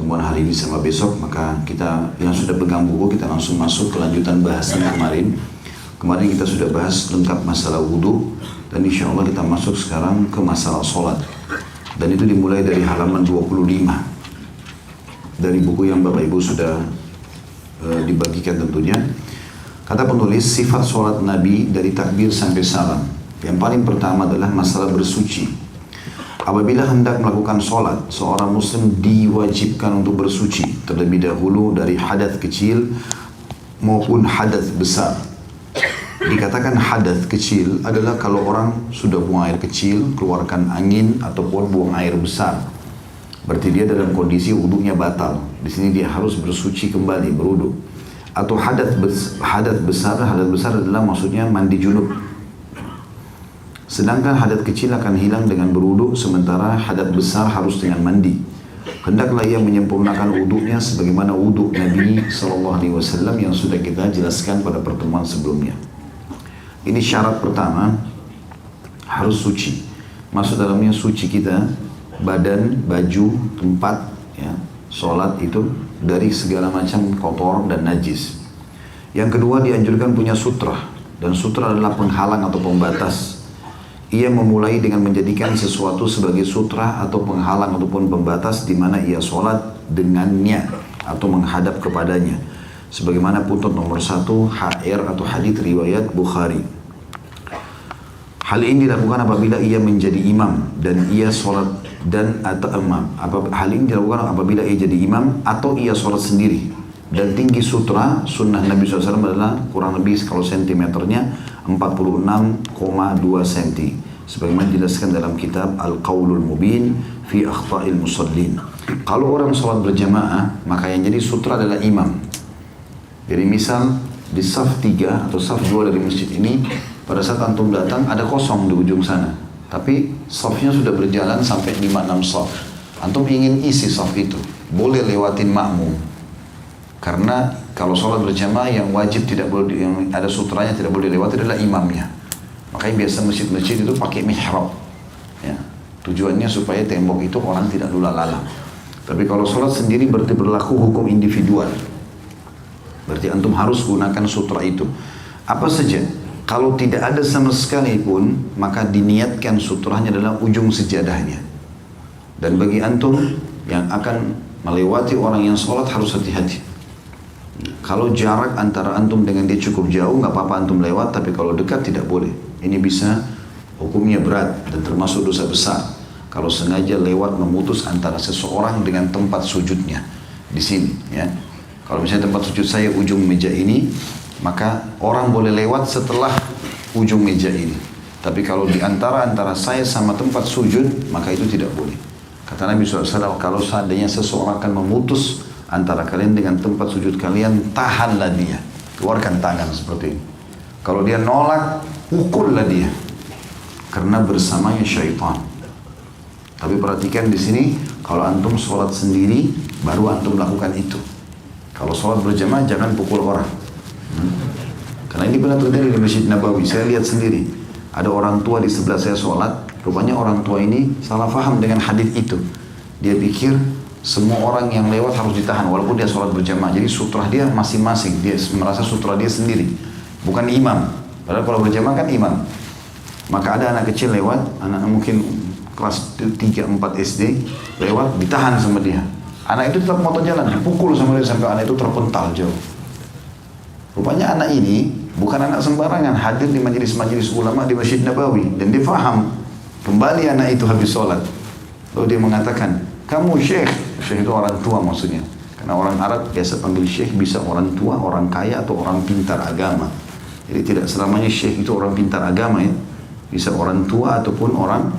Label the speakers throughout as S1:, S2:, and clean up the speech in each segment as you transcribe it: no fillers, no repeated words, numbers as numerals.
S1: pertemuan hari ini sama besok, maka kita yang sudah pegang buku kita langsung masuk ke lanjutan bahasan kemarin. Kemarin kita sudah bahas lengkap masalah wudhu, dan insya Allah kita masuk sekarang ke masalah sholat. Dan itu dimulai dari halaman 25 dari buku yang Bapak Ibu sudah dibagikan tentunya. Kata penulis, sifat sholat Nabi dari takbir sampai salam. Yang paling pertama adalah masalah bersuci. Apabila hendak melakukan sholat, seorang muslim diwajibkan untuk bersuci terlebih dahulu dari hadas kecil maupun hadas besar. Dikatakan hadas kecil adalah kalau orang sudah buang air kecil, keluarkan angin ataupun buang air besar. Berarti dia dalam kondisi wudunya batal. Di sini dia harus bersuci kembali, berwudu. Atau hadas besar adalah maksudnya mandi junub. Sedangkan hadas kecil akan hilang dengan berwudu, sementara hadas besar harus dengan mandi. Hendaklah ia menyempurnakan wudunya sebagaimana wudu Nabi SAW yang sudah kita jelaskan pada pertemuan sebelumnya. Ini syarat pertama, harus suci. Maksud dalamnya suci kita, badan, baju, tempat, ya, sholat itu dari segala macam kotor dan najis. Yang kedua, dianjurkan punya sutra, dan sutra adalah penghalang atau pembatas. Ia memulai dengan menjadikan sesuatu sebagai sutra atau penghalang ataupun pembatas di mana ia sholat dengannya atau menghadap kepadanya. Sebagaimana puntut nomor 1 HR atau hadits riwayat Bukhari. Hal ini dilakukan apabila ia menjadi imam dan ia sholat hal ini dilakukan apabila ia jadi imam atau ia sholat sendiri. Dan tinggi sutra sunnah Nabi SAW adalah kurang lebih kalau sentimeternya 46,2 cm. Sebagaimana dijelaskan dalam kitab Al-Qawlul Mubin fi Akhta'il Musallin. Kalau orang sholat berjamaah, maka yang jadi sutra adalah imam. Jadi misal di saf 3 atau saf 2 dari masjid ini, pada saat antum datang ada kosong di ujung sana. Tapi safnya sudah berjalan sampai 5-6 saf. Antum ingin isi saf itu, boleh lewatin makmum. Karena kalau sholat berjamaah yang wajib tidak boleh, yang ada sutranya tidak boleh lewati adalah imamnya. Makanya biasa masjid-masjid itu pakai mihrab. Ya. Tujuannya supaya tembok itu orang tidak lula-lala. Tapi kalau sholat sendiri berarti berlaku hukum individual. Berarti antum harus gunakan sutra itu. Apa saja? Kalau tidak ada sama sekali pun, maka diniatkan sutranya adalah ujung sejadahnya. Dan bagi antum yang akan melewati orang yang sholat harus hati-hati. Kalau jarak antara antum dengan dia cukup jauh, nggak apa-apa antum lewat, tapi kalau dekat tidak boleh. Ini bisa hukumnya berat dan termasuk dosa besar. Kalau sengaja lewat memutus antara seseorang dengan tempat sujudnya di sini, ya. Kalau misalnya tempat sujud saya ujung meja ini, maka orang boleh lewat setelah ujung meja ini. Tapi kalau di antara saya sama tempat sujud, maka itu tidak boleh. Kata Nabi SAW, kalau seandainya seseorang akan memutus antara kalian dengan tempat sujud kalian, tahanlah dia, keluarkan tangan seperti ini. Kalau dia nolak, pukullah dia, karena bersamanya syaitan. Tapi perhatikan di sini, kalau antum sholat sendiri, baru antum lakukan itu. Kalau sholat berjamaah jangan pukul orang. Karena ini pernah terjadi di Masjid Nabawi, saya lihat sendiri. Ada orang tua di sebelah saya sholat, rupanya orang tua ini salah faham dengan hadis itu. Dia pikir semua orang yang lewat harus ditahan walaupun dia sholat berjamaah. Jadi sutra dia masing-masing, dia merasa sutra dia sendiri, bukan imam. Padahal kalau berjamaah kan imam. Maka ada anak kecil lewat, anak mungkin kelas 3-4 SD lewat, ditahan sama dia. Anak itu tetap mau jalan, dipukul sama dia sampai anak itu terpental jauh. Rupanya anak ini bukan anak sembarangan, hadir di majelis-majelis ulama di Masjid Nabawi, dan dia faham. Kembali anak itu habis sholat, lalu dia mengatakan, kamu syekh. Syekh itu orang tua maksudnya. Karena orang Arab biasa panggil syekh bisa orang tua, orang kaya, atau orang pintar agama. Jadi tidak selamanya syekh itu orang pintar agama, ya. Bisa orang tua ataupun orang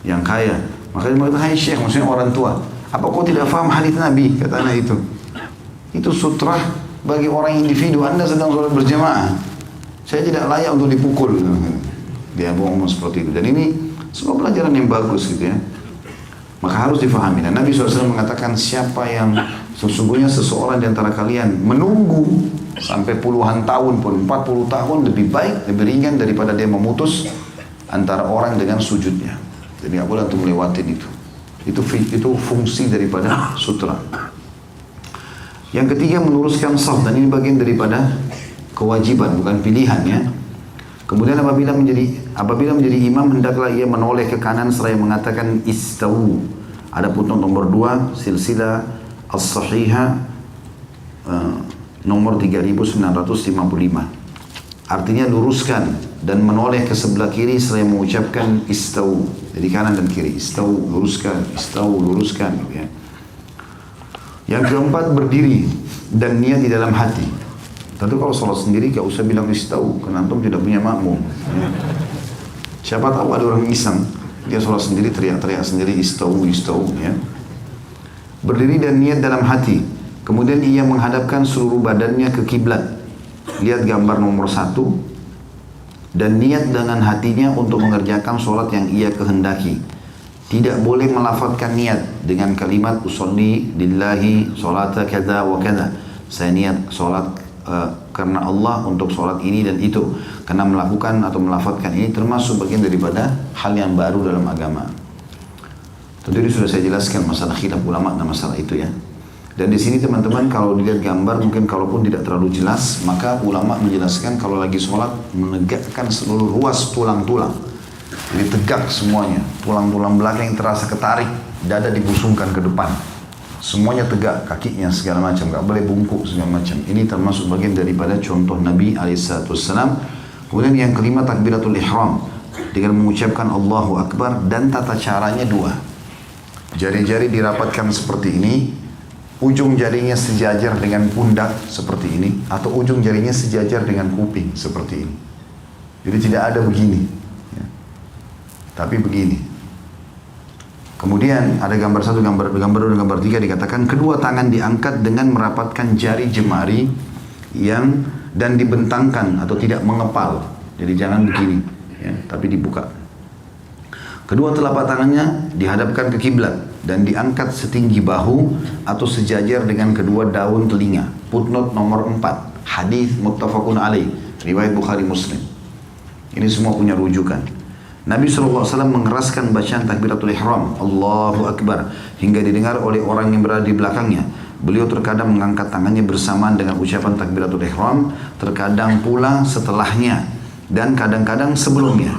S1: yang kaya. Makanya dia mengatakan, hai syekh, maksudnya orang tua. Apa kau tidak faham hadis Nabi? Kata anak itu. Itu sutra bagi orang individu. Anda sedang sholat berjamaah. Saya tidak layak untuk dipukul. Dia ngomong seperti itu. Dan ini semua pelajaran yang bagus gitu, ya. Maka harus difahami. Dan Nabi SAW mengatakan, siapa yang sesungguhnya seseorang di antara kalian menunggu sampai puluhan tahun pun, 40 tahun lebih baik, lebih ringan daripada dia memutus antara orang dengan sujudnya. Jadi nggak boleh untuk melewatin itu. Itu fungsi daripada sutra. Yang ketiga meluruskan shaf, dan ini bagian daripada kewajiban, bukan pilihan ya. Kemudian apabila menjadi imam, hendaklah ia menoleh ke kanan seraya mengatakan istawu. Ada putnot nomor 2 silsilah as-sahihah nomor 3955. Artinya luruskan dan menoleh ke sebelah kiri seraya mengucapkan istawu. Jadi kanan dan kiri, istawu, luruskan, istawu, luruskan gitu ya. Yang keempat berdiri dan niat di dalam hati. Tentu kalau sholat sendiri gak usah bilang istawu, karena antum tidak punya makmum ya. Siapa tahu ada orang iseng, dia sholat sendiri teriak-teriak sendiri istawu, istawu ya. Berdiri dan niat dalam hati. Kemudian ia menghadapkan seluruh badannya ke kiblat. Lihat gambar nomor 1. Dan niat dengan hatinya untuk mengerjakan sholat yang ia kehendaki. Tidak boleh melafazkan niat dengan kalimat usolli lillahi sholata kada wa kada. Saya niat sholat karena Allah untuk sholat ini dan itu. Karena melakukan atau melafazkan ini termasuk bagian daripada hal yang baru dalam agama. Tentu ini sudah saya jelaskan masalah khilaf ulama dan masalah itu ya. Dan di sini teman-teman kalau dilihat gambar mungkin kalaupun tidak terlalu jelas, maka ulama menjelaskan kalau lagi sholat menegakkan seluruh ruas tulang-tulang. Jadi tegak semuanya, tulang-tulang belakang yang terasa ketarik, dada dibusungkan ke depan. Semuanya tegak, kakinya segala macam, gak boleh bungkuk segala macam. Ini termasuk bagian daripada contoh Nabi SAW. Kemudian yang kelima takbiratul ihram dengan mengucapkan Allahu Akbar, dan tata caranya 2. Jari-jari dirapatkan seperti ini, ujung jarinya sejajar dengan pundak seperti ini, atau ujung jarinya sejajar dengan kuping seperti ini. Jadi tidak ada begini ya. Tapi begini. Kemudian ada gambar 1, gambar 2, gambar 3 dikatakan kedua tangan diangkat dengan merapatkan jari jemari dan dibentangkan atau tidak mengepal. Jadi jangan begini ya, tapi dibuka. Kedua telapak tangannya dihadapkan ke kiblat dan diangkat setinggi bahu atau sejajar dengan kedua daun telinga. Footnote nomor 4, hadis muttafaqun alaih, riwayat Bukhari Muslim. Ini semua punya rujukan. Nabi SAW mengeraskan bacaan takbiratul ihram, Allahu Akbar, hingga didengar oleh orang yang berada di belakangnya. Beliau terkadang mengangkat tangannya bersamaan dengan ucapan takbiratul ihram, terkadang pula setelahnya, dan kadang-kadang sebelumnya.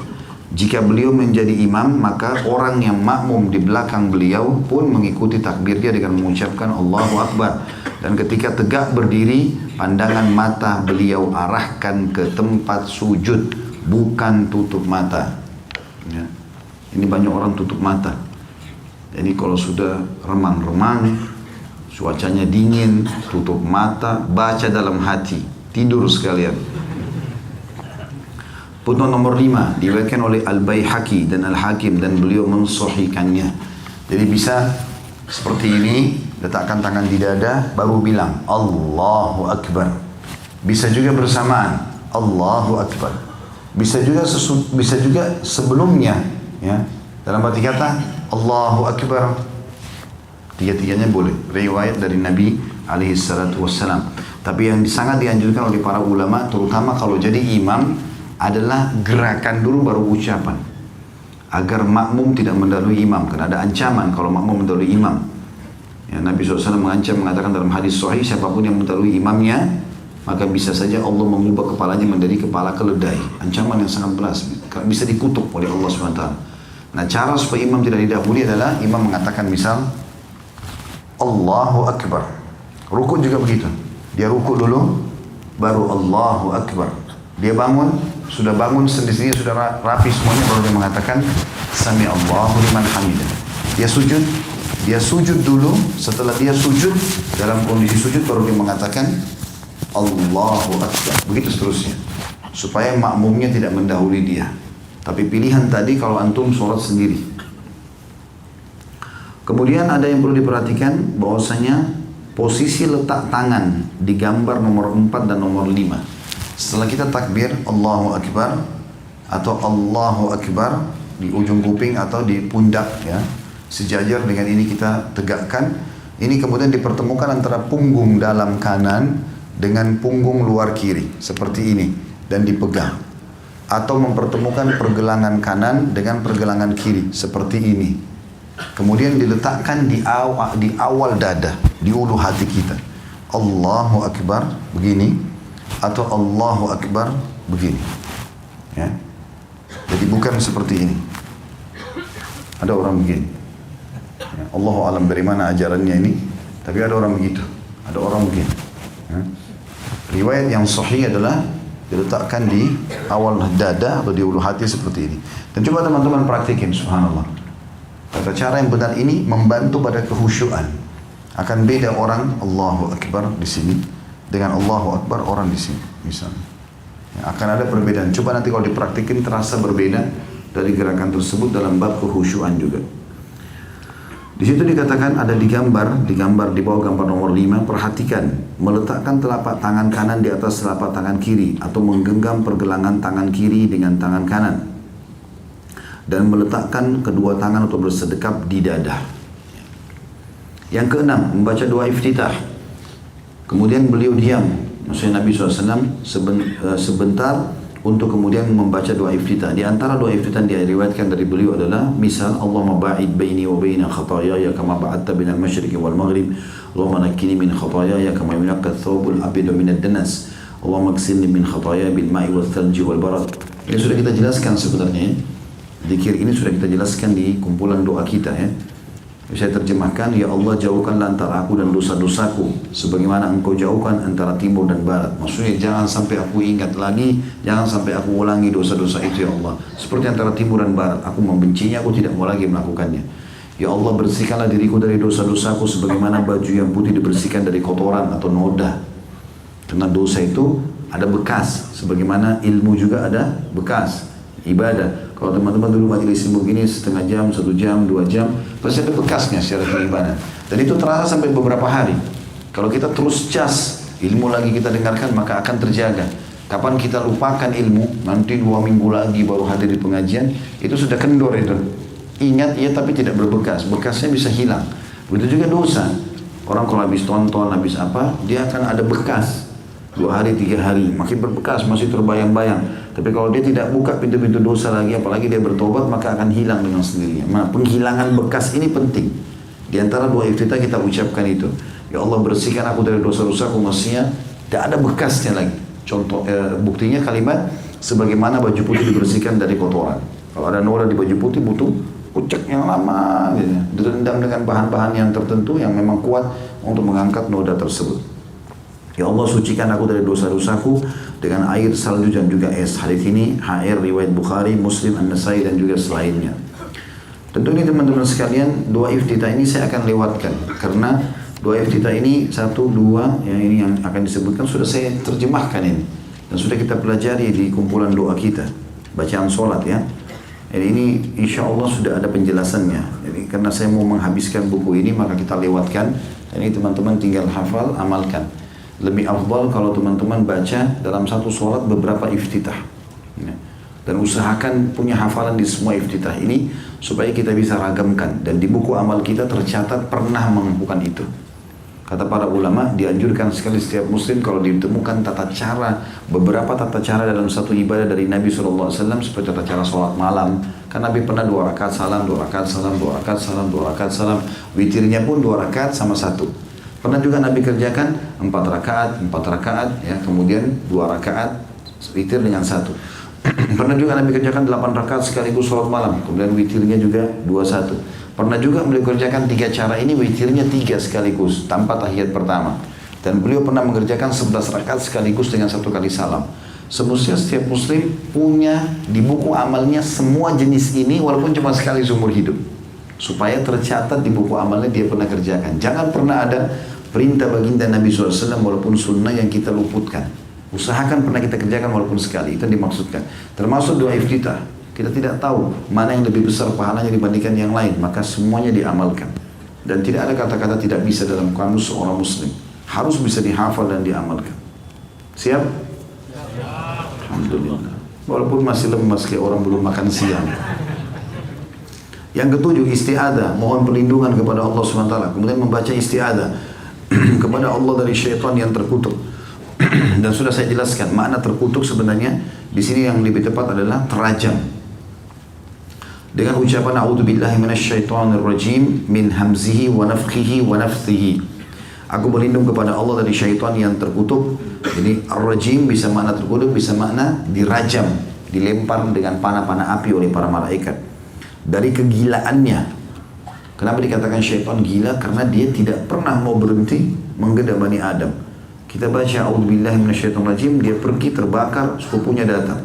S1: Jika beliau menjadi imam, maka orang yang makmum di belakang beliau pun mengikuti takbirnya dengan mengucapkan Allahu Akbar. Dan ketika tegak berdiri, pandangan mata beliau arahkan ke tempat sujud, bukan tutup mata. Ya. Ini banyak orang tutup mata. Jadi kalau sudah remang-remang, cuacanya dingin, tutup mata, baca dalam hati, tidur sekalian. Footnote nomor 5 diriwayatkan oleh Al-Baihaqi dan Al-Hakim dan beliau mensahihkannya. Jadi bisa seperti ini, letakkan tangan di dada, baru bilang Allahu Akbar. Bisa juga bersamaan Allahu Akbar. Bisa juga sebelumnya ya. Dalam arti kata Allahu Akbar. Tiga-tiganya boleh. Riwayat dari Nabi alaihi salatu wassalam. Tapi yang sangat dianjurkan oleh para ulama, terutama kalau jadi imam, adalah gerakan dulu baru ucapan. Agar makmum tidak mendahului imam. Karena ada ancaman kalau makmum mendahului imam. Ya, Nabi SAW mengancam, mengatakan dalam hadis sahih, siapapun yang mendahului imamnya, maka bisa saja Allah mengubah kepalanya menjadi kepala keledai. Ancaman yang sangat berat, bisa dikutuk oleh Allah SWT. Nah, cara supaya imam tidak didahului adalah imam mengatakan misal Allahu Akbar. Rukuk juga begitu. Dia rukuk dulu, baru Allahu Akbar. Dia bangun, sudah bangun sendiri, sudah rapi semuanya, baru dia mengatakan Sami Allahu liman hamidah. Dia sujud dulu. Setelah dia sujud, dalam kondisi sujud baru dia mengatakan Allahu Akbar. Begitu seterusnya. Supaya makmumnya tidak mendahului dia. Tapi pilihan tadi kalau antum sholat sendiri. Kemudian ada yang perlu diperhatikan bahwasanya posisi letak tangan di gambar nomor 4 dan nomor 5. Setelah kita takbir Allahu Akbar atau Allahu Akbar di ujung kuping atau di pundak ya, sejajar dengan ini kita tegakkan. Ini kemudian dipertemukan antara punggung dalam kanan dengan punggung luar kiri seperti ini dan dipegang, atau mempertemukan pergelangan kanan dengan pergelangan kiri seperti ini. kemudian diletakkan di awal dada, di ulu hati kita. Allahu Akbar begini, atau Allahu Akbar begini. Ya. Jadi bukan seperti ini. Ada orang begini. Ya, Allahu alam dari mana ajarannya ini, tapi ada orang begitu. Ada orang begini. Ya. Riwayat yang sahih adalah diletakkan di awal dada atau di ulu hati seperti ini. Dan coba teman-teman praktikin, subhanallah. Tata cara yang benar ini membantu pada kehusyuan. Akan beda orang Allahu Akbar di sini dengan Allahu Akbar orang di sini, misalnya. Ya, akan ada perbedaan. Coba nanti kalau dipraktikin terasa berbeda dari gerakan tersebut dalam bab kehusyuan juga. Di situ dikatakan ada digambar di bawah gambar nomor 5, perhatikan, meletakkan telapak tangan kanan di atas telapak tangan kiri atau menggenggam pergelangan tangan kiri dengan tangan kanan dan meletakkan kedua tangan atau bersedekap di dada. Yang keenam, membaca doa iftitah. Kemudian beliau diam, maksudnya Nabi SAW sebentar untuk kemudian membaca doa iftitah. Di antara doa iftitah yang diriwayatkan dari beliau adalah misal Allahumma ba'id baini wa baina khataayaya kama ba'adta bainal masyriqi wal maghrib, Allahumma nakkini min khataayaya kama yunqqa ath-thawbul abyadu minad danas, Allahumma ighsilni min khataayaya bil ma'i wath thalji wal barad. Ini sudah kita jelaskan sebenarnya. Zikir ini sudah kita jelaskan di kumpulan doa kita ya. Saya terjemahkan, ya Allah jauhkanlah antara aku dan dosa-dosaku sebagaimana engkau jauhkan antara timur dan barat. Maksudnya jangan sampai aku ingat lagi, jangan sampai aku ulangi dosa-dosa itu ya Allah. Seperti antara timur dan barat, aku membencinya, aku tidak mau lagi melakukannya. Ya Allah bersihkanlah diriku dari dosa-dosaku sebagaimana baju yang putih dibersihkan dari kotoran atau noda. Karena dosa itu ada bekas, sebagaimana ilmu juga ada bekas. Ibadah. Kalau teman-teman dulu majelis ilmu gini setengah jam, 1 jam, 2 jam, pasti ada bekasnya secara beribadah. Dan itu terasa sampai beberapa hari. Kalau kita terus cas, ilmu lagi kita dengarkan, maka akan terjaga. Kapan kita lupakan ilmu, nanti 2 minggu lagi baru hadir di pengajian, itu sudah kendor itu. Ingat ya tapi tidak berbekas, bekasnya bisa hilang. Begitu juga dosa. Orang kalau habis tonton, habis apa, dia akan ada bekas. 2 hari, 3 hari, makin berbekas, masih terbayang-bayang. Tapi kalau dia tidak buka pintu-pintu dosa lagi, apalagi dia bertobat, maka akan hilang dengan sendirinya. Nah, penghilangan bekas ini penting. Di antara doa iftitah kita ucapkan itu. Ya Allah bersihkan aku dari dosa-dosaku, maksudnya tidak ada bekasnya lagi. Contoh, buktinya kalimat, sebagaimana baju putih dibersihkan dari kotoran. Kalau ada noda di baju putih butuh ucek yang lama, gitu. Direndam dengan bahan-bahan yang tertentu yang memang kuat untuk mengangkat noda tersebut. Ya Allah sucikan aku dari dosa-dosaku dengan air, salju dan juga es. Hadis ini HR riwayat Bukhari, Muslim, An-Nasai dan juga selainnya. Tentu ini teman-teman sekalian, doa iftitah ini saya akan lewatkan karena doa iftitah ini 1, 2 yang ini yang akan disebutkan sudah saya terjemahkan ini dan sudah kita pelajari di kumpulan doa kita, bacaan sholat ya. Jadi ini insya Allah sudah ada penjelasannya. Jadi karena saya mau menghabiskan buku ini maka kita lewatkan. Dan ini teman-teman tinggal hafal, amalkan. Lebih afdal kalau teman-teman baca dalam satu sholat beberapa iftitah ya. Dan usahakan punya hafalan di semua iftitah ini supaya kita bisa ragamkan dan di buku amal kita tercatat pernah melakukan itu. Kata para ulama dianjurkan sekali setiap muslim kalau ditemukan beberapa tata cara dalam satu ibadah dari Nabi SAW seperti tata cara sholat malam. Kan Nabi pernah 2 rakaat salam, 2 rakaat salam, 2 rakaat salam, 2 rakaat salam. Witirnya pun 2 rakaat sama 1. Pernah juga Nabi kerjakan 4 rakaat ya, kemudian 2 rakaat witir dengan 1. Pernah juga Nabi kerjakan 8 rakaat sekaligus sholat malam, kemudian witirnya juga 2-1. Pernah juga beliau kerjakan 3 cara ini, witirnya 3 sekaligus tanpa tahiyat pertama. Dan beliau pernah mengerjakan 11 rakaat sekaligus dengan 1 kali salam. Semestinya setiap muslim punya di buku amalnya semua jenis ini walaupun cuma sekali seumur hidup. Supaya tercatat di buku amalnya dia pernah kerjakan. Jangan pernah ada perintah baginda Nabi SAW walaupun sunnah yang kita luputkan. Usahakan pernah kita kerjakan walaupun sekali, itu yang dimaksudkan. Termasuk doa iftitah. Kita tidak tahu mana yang lebih besar pahalanya dibandingkan yang lain, maka semuanya diamalkan. Dan tidak ada kata-kata tidak bisa dalam kamus seorang muslim. Harus bisa dihafal dan diamalkan. Siap? Alhamdulillah. Walaupun masih lemas kayak orang belum makan siang. Yang ketujuh, isti'adah, mohon perlindungan kepada Allah SWT. Kemudian membaca isti'adah kepada Allah dari syaitan yang terkutuk. Dan sudah saya jelaskan, makna terkutuk sebenarnya di sini yang lebih tepat adalah terajam. dengan ucapan a'udzubillahi minasyaitonirrajim min hamzihi wa nafthihi wa nafthihi. Aku berlindung kepada Allah dari syaitan yang terkutuk. Jadi ar-rajim bisa makna terkutuk, bisa makna dirajam, dilempar dengan panah-panah api oleh para malaikat. Dari kegilaannya. Kenapa dikatakan syaitan gila? Karena dia tidak pernah mau berhenti menggoda Bani Adam. Kita baca a'udzubillahi minasyaitonirrajim, dia pergi terbakar, sepupunya datang.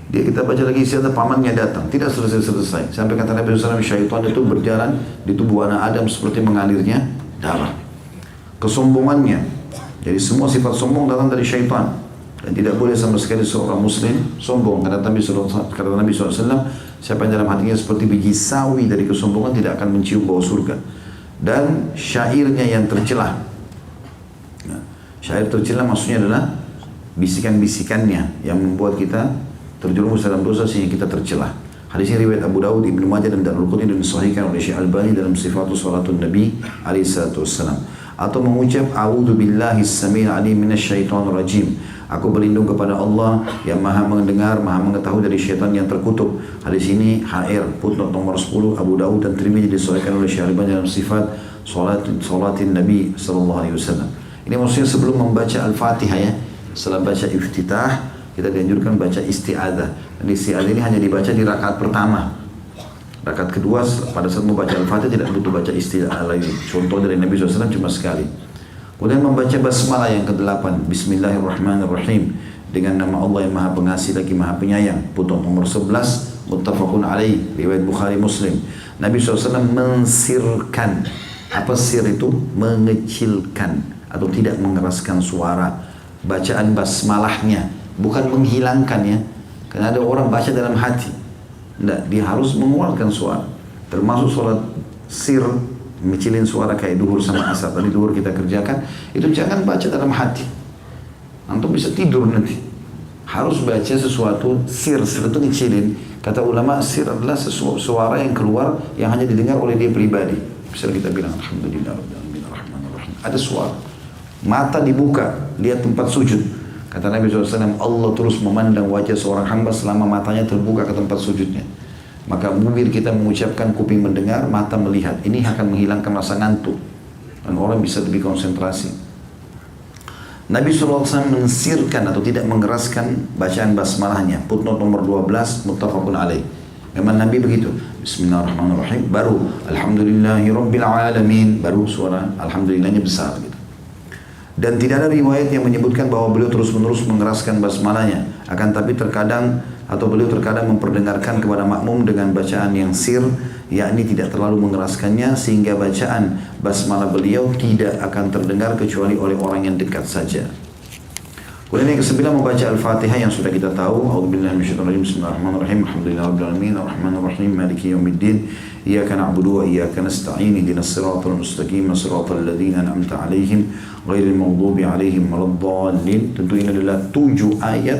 S1: Kita baca lagi istiadah, pamannya datang, tidak selesai-selesai. Sampai kata Nabi SAW, syaitan itu berjalan di tubuh anak Adam seperti mengalirnya darah. Kesombongannya, jadi semua sifat sombong datang dari syaitan. Dan tidak boleh sama sekali seorang muslim sombong. Kata Nabi SAW, siapa yang dalam hatinya seperti biji sawi dari kesombongan tidak akan mencium bau surga. Dan syairnya yang tercelah. Nah, syair tercelah maksudnya adalah bisikan-bisikannya yang membuat kita terjerumus dalam dosa sehingga kita tercelah. Hadis ini riwayat Abu Dawud, Ibnu Majah dan Darul-Qutni dan disahihkan oleh Syekh Albani dalam Sifatus Salatun Nabi alaihi salatu wassalam. Atau mengucap a'udzubillahi as-sami'il 'alim minasyaitonir rajim. Aku berlindung kepada Allah yang Maha mendengar, Maha mengetahui dari syaitan yang terkutuk. Hadis ini HR footnote nomor 10 Abu Dawud dan Tirmidzi disahihkan oleh Syekh Albani dalam Sifat Salatin Nabi sallallahu alaihi wasallam. Ini maksudnya sebelum membaca Al-Fatihah ya. Setelah baca iftitah, kita dianjurkan baca isti'adzah. Dan isti'adzah ini hanya dibaca di rakaat pertama. Rakaat kedua pada saat membaca Al-Fatihah tidak butuh baca isti'adzah lagi. Contoh dari Nabi SAW cuma sekali. Kemudian membaca basmalah yang ke-8. Bismillahirrahmanirrahim. Dengan nama Allah yang Maha Pengasih lagi Maha Penyayang. Putong nomor 11. Muttafaqun alaih. Riwayat Bukhari Muslim. Nabi SAW mensirkan. Apa sir itu? Mengecilkan atau tidak mengeraskan suara. Bacaan basmalahnya. Bukan menghilangkan ya. Karena ada orang baca dalam hati. Tidak, dia harus mengeluarkan suara. Termasuk sholat sir, mengecilin suara kayak duhur sama asar. Tadi duhur kita kerjakan, itu jangan baca dalam hati. Antum bisa tidur nanti. Harus baca sesuatu sir itu ngecilin. Kata ulama, sir adalah suara yang keluar yang hanya didengar oleh dia pribadi. Bisa kita bilang alhamdulillah, ada suara. Mata dibuka, lihat tempat sujud. Kata Nabi SAW, Allah terus memandang wajah seorang hamba selama matanya terbuka ke tempat sujudnya. Maka bibir kita mengucapkan, kuping mendengar, mata melihat. Ini akan menghilangkan rasa ngantuk. Dan orang bisa lebih konsentrasi. Nabi SAW mensirkan atau tidak mengeraskan bacaan basmalahnya. Footnote nomor 12, muttafaqun alaih. Memang Nabi begitu. Bismillahirrahmanirrahim. Baru Alhamdulillahi Rabbil Alamin. Baru suara Alhamdulillahnya besar gitu. Dan tidak ada riwayat yang menyebutkan bahwa beliau terus-menerus mengeraskan basmalahnya. Akan tapi terkadang beliau terkadang memperdengarkan kepada makmum dengan bacaan yang sir, yakni tidak terlalu mengeraskannya sehingga bacaan basmalah beliau tidak akan terdengar kecuali oleh orang yang dekat saja. Kemudian yang ke-9 membaca Al-Fatihah yang sudah kita tahu. A'udzubillahi minasyaitonir rajim. Bismillahirrahmanirrahim. Alhamdulillahirabbil arrahmanirrahim maliki yaumiddin. Iyyaka na'budu wa iyyaka nasta'in. Ihdinas siratal mustaqim. Siratal ladzina an'amta 'alaihim ghairil maghdubi 'alaihim waladdallin. Tentu ini adalah 7 ayat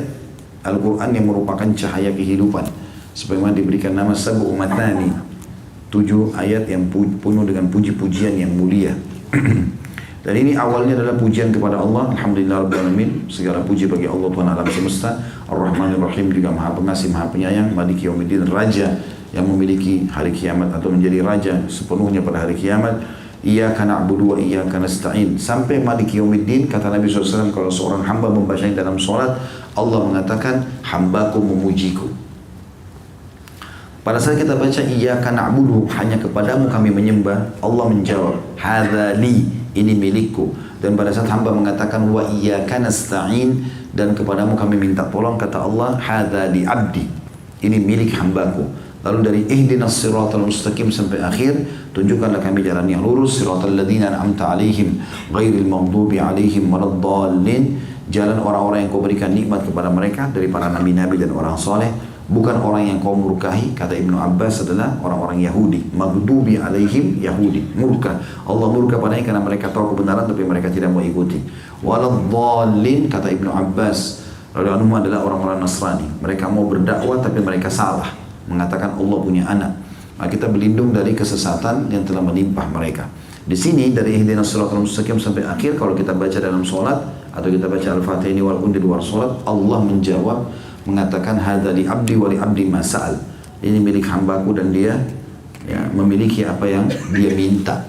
S1: Al-Quran yang merupakan cahaya kehidupan. Sebagaimana diberikan nama Sab'u Matani. 7 ayat yang penuh dengan puji-pujian yang mulia. Dan ini awalnya adalah pujian kepada Allah. Alhamdulillahirrahmanirrahim. Segala puji bagi Allah Tuhan alam semesta. Ar-Rahmanir-Rahim, juga Maha Pengasih, Maha Penyayang. Maliki Yaumiddin, Raja yang memiliki hari kiamat atau menjadi Raja sepenuhnya pada hari kiamat. Iyyaka na'budu wa iyyaka nasta'in. Sampai Maliki Yaumiddin, kata Nabi SAW, kalau seorang hamba membacanya dalam sholat, Allah mengatakan, hambaku memujiku. Pada saat kita baca iyyaka na'budu, hanya kepadamu kami menyembah, Allah menjawab, hadza li, ini milikku. Dan pada saat hamba mengatakan wa iyyaka nasta'in, dan kepadamu kami minta tolong, kata Allah, hadza li abdi, ini milik hambaku. Lalu dari ihdinas siratal mustaqim sampai akhir, tunjukkanlah kami jalan yang lurus, siratal ladzina an'amta 'alaihim ghairil maghdubi 'alaihim waladdallin, jalan orang-orang yang kau berikan nikmat kepada mereka dari para nabi-nabi dan orang saleh, bukan orang yang kau murkahi. Kata Ibnu Abbas adalah orang-orang Yahudi. Maghdubi 'alaihim, Yahudi, murka. Allah murka padanya karena mereka tahu kebenaran tapi mereka tidak mau ikuti. Waladdallin, kata Ibnu Abbas radhiyallahu anhu, adalah orang-orang Nasrani. Mereka mau berdakwah tapi mereka salah, mengatakan Allah punya anak. Maka kita berlindung dari kesesatan yang telah menimpa mereka. Di sini dari ihdinas siratal mustaqim sampai akhir, kalau kita baca dalam sholat atau kita baca Al-Fatihah ini walaupun di luar sholat, Allah menjawab, mengatakan hadza li abdi wa li abdi ma sa'al. ini milik hambaku dan dia ya, memiliki apa yang dia minta.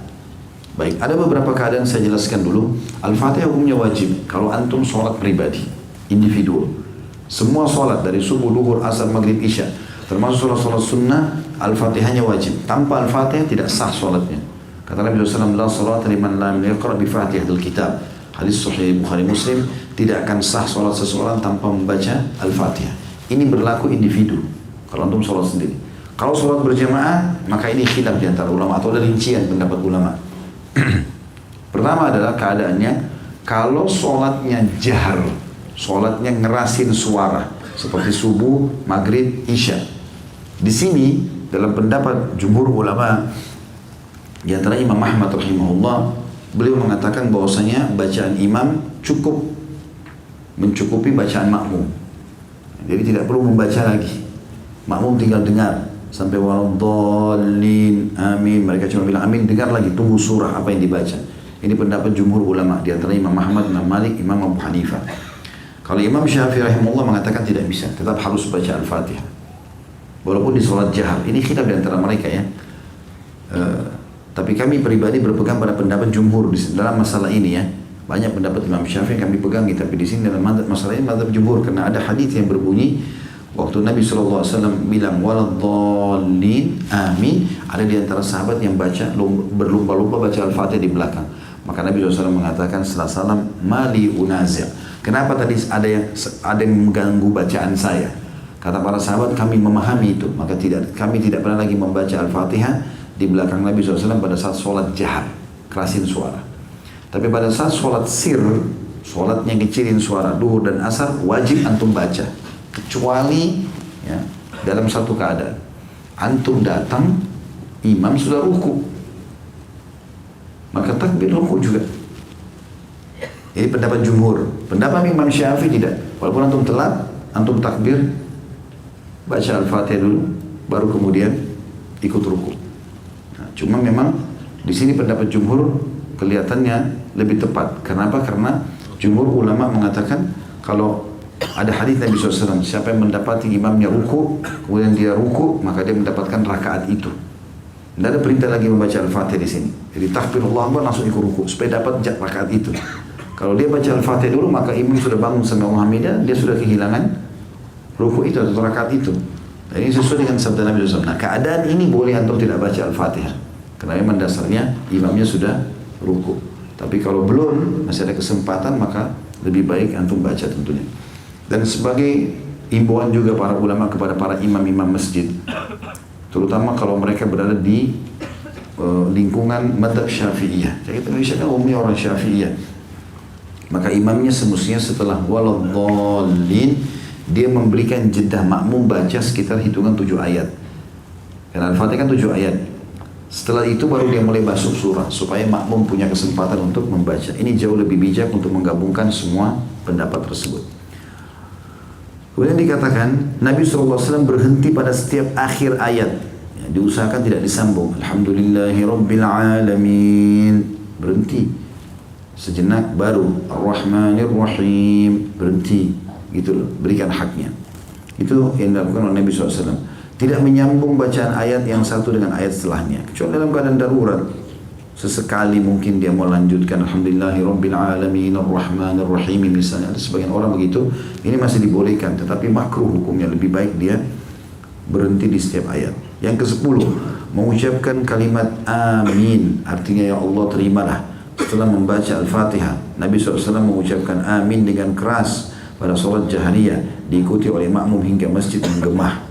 S1: Baik, ada beberapa keadaan saya jelaskan dulu. Al-Fatihah hukumnya wajib kalau antum sholat pribadi, individu. Semua sholat dari subuh, duhur, asar, maghrib, isya, termasuk sholat sunnah, Al-Fatihahnya wajib. Tanpa Al-Fatihah tidak sah sholatnya. Kata Nabi SAW, la sholat liman lam yaqra bi Fatihatil Kitab. Hadis Sahih Bukhari Muslim, tidak akan sah sholat seseorang tanpa membaca Al-Fatihah. Ini berlaku individu, kalau antum sholat sendiri. Kalau sholat berjamaah, maka ini khilaf di antara ulama atau ada rincian pendapat ulama. Pertama adalah keadaannya, kalau sholatnya jahar, sholatnya ngerasin suara, seperti subuh, maghrib, isya. Di sini, dalam pendapat jumhur ulama, di antara Imam Ahmad rahimahullah, beliau mengatakan bahwasanya bacaan imam cukup mencukupi bacaan makmum. Jadi tidak perlu membaca lagi. Makmum tinggal dengar sampai waladhdallin, amin. Mereka cuma bilang amin, dengar lagi, tunggu surah apa yang dibaca. Ini pendapat jumhur ulama, di antara Imam Ahmad, Imam Malik, Imam Abu Hanifah. Kalau Imam Syafi'i rahimahullah mengatakan tidak bisa, tetap harus baca Al-Fatihah. Walaupun di sholat jahar, ini khilaf di antara mereka ya. Tapi kami pribadi berpegang pada pendapat jumhur dalam masalah ini ya. Banyak pendapat Imam Syafi'i yang kami pegang, tapi di sini dalam masalah ini mazhab jumhur, karena ada hadis yang berbunyi waktu Nabi SAW bilang waladhdallin, amin, ada di antara sahabat yang baca berlumba-lumba baca Al-Fatihah di belakang. Maka Nabi SAW mengatakan setelah salam, mali unazir. Kenapa tadi ada yang mengganggu bacaan saya? Kata para sahabat, kami memahami itu, maka kami tidak pernah lagi membaca Al-Fatihah di belakang Nabi SAW pada saat sholat jahar, kerasin suara. Tapi pada saat sholat sir, sholatnya kecilin suara, duhur dan asar, wajib antum baca. Kecuali ya, dalam satu keadaan, antum datang, imam sudah ruku, maka takbir ruku juga. Ini pendapat jumhur. Pendapat Imam Syafi'i tidak. Walaupun antum telat, antum takbir, baca Al-Fatihah dulu, baru kemudian ikut ruku. Cuma memang di sini pendapat jumhur kelihatannya lebih tepat. Kenapa? Karena jumhur ulama mengatakan kalau ada hadis Nabi SAW, siapa yang mendapati imamnya ruku, kemudian dia ruku, maka dia mendapatkan rakaat itu. Tidak ada perintah lagi membaca Al-Fatihah di sini. Jadi takbir Allahu Akbar langsung ikut ruku supaya dapat rakaat itu. Kalau dia baca Al-Fatihah dulu, maka imam sudah bangun sampai Muhammadah, dia sudah kehilangan ruku itu atau rakaat itu. Dan ini sesuai dengan sabda Nabi SAW. Nah, keadaan ini boleh antum tidak baca Al-Fatihah. Karena memang dasarnya imamnya sudah ruku. Tapi kalau belum, masih ada kesempatan, maka lebih baik antum baca tentunya. Dan sebagai imbauan juga para ulama kepada para imam-imam masjid, terutama kalau mereka berada di lingkungan madhab Syafi'iyah. Jadi Indonesia kan umumnya orang Syafi'iyah. Maka imamnya semestinya setelah waladhdallin, dia memberikan jeda makmum baca sekitar hitungan 7 ayat. Karena Al-Fatihah kan 7 ayat. Setelah itu baru dia mulai masuk surah supaya makmum punya kesempatan untuk membaca. Ini jauh lebih bijak untuk menggabungkan semua pendapat tersebut. Kemudian dikatakan Nabi SAW berhenti pada setiap akhir ayat. Ya, diusahakan tidak disambung. Alhamdulillahirrabbilalamin. Berhenti. Sejenak baru Ar-Rahmanir-Rahim. Berhenti. Gitu loh. Berikan haknya. Itu yang dilakukan oleh Nabi SAW. Tidak menyambung bacaan ayat yang satu dengan ayat setelahnya. Kecuali dalam keadaan darurat. Sesekali mungkin dia mau lanjutkan Alhamdulillahirrabbilalamin Ar-Rahmanir-Rahim misalnya. Ada sebagian orang begitu. Ini masih dibolehkan. Tetapi makruh hukumnya. Lebih baik dia berhenti di setiap ayat. Yang ke-10, mengucapkan kalimat amin. Artinya ya Allah terimalah. Setelah membaca Al-Fatihah, Nabi SAW mengucapkan amin dengan keras pada sholat jahriyah. Diikuti oleh makmum hingga masjid menggemah.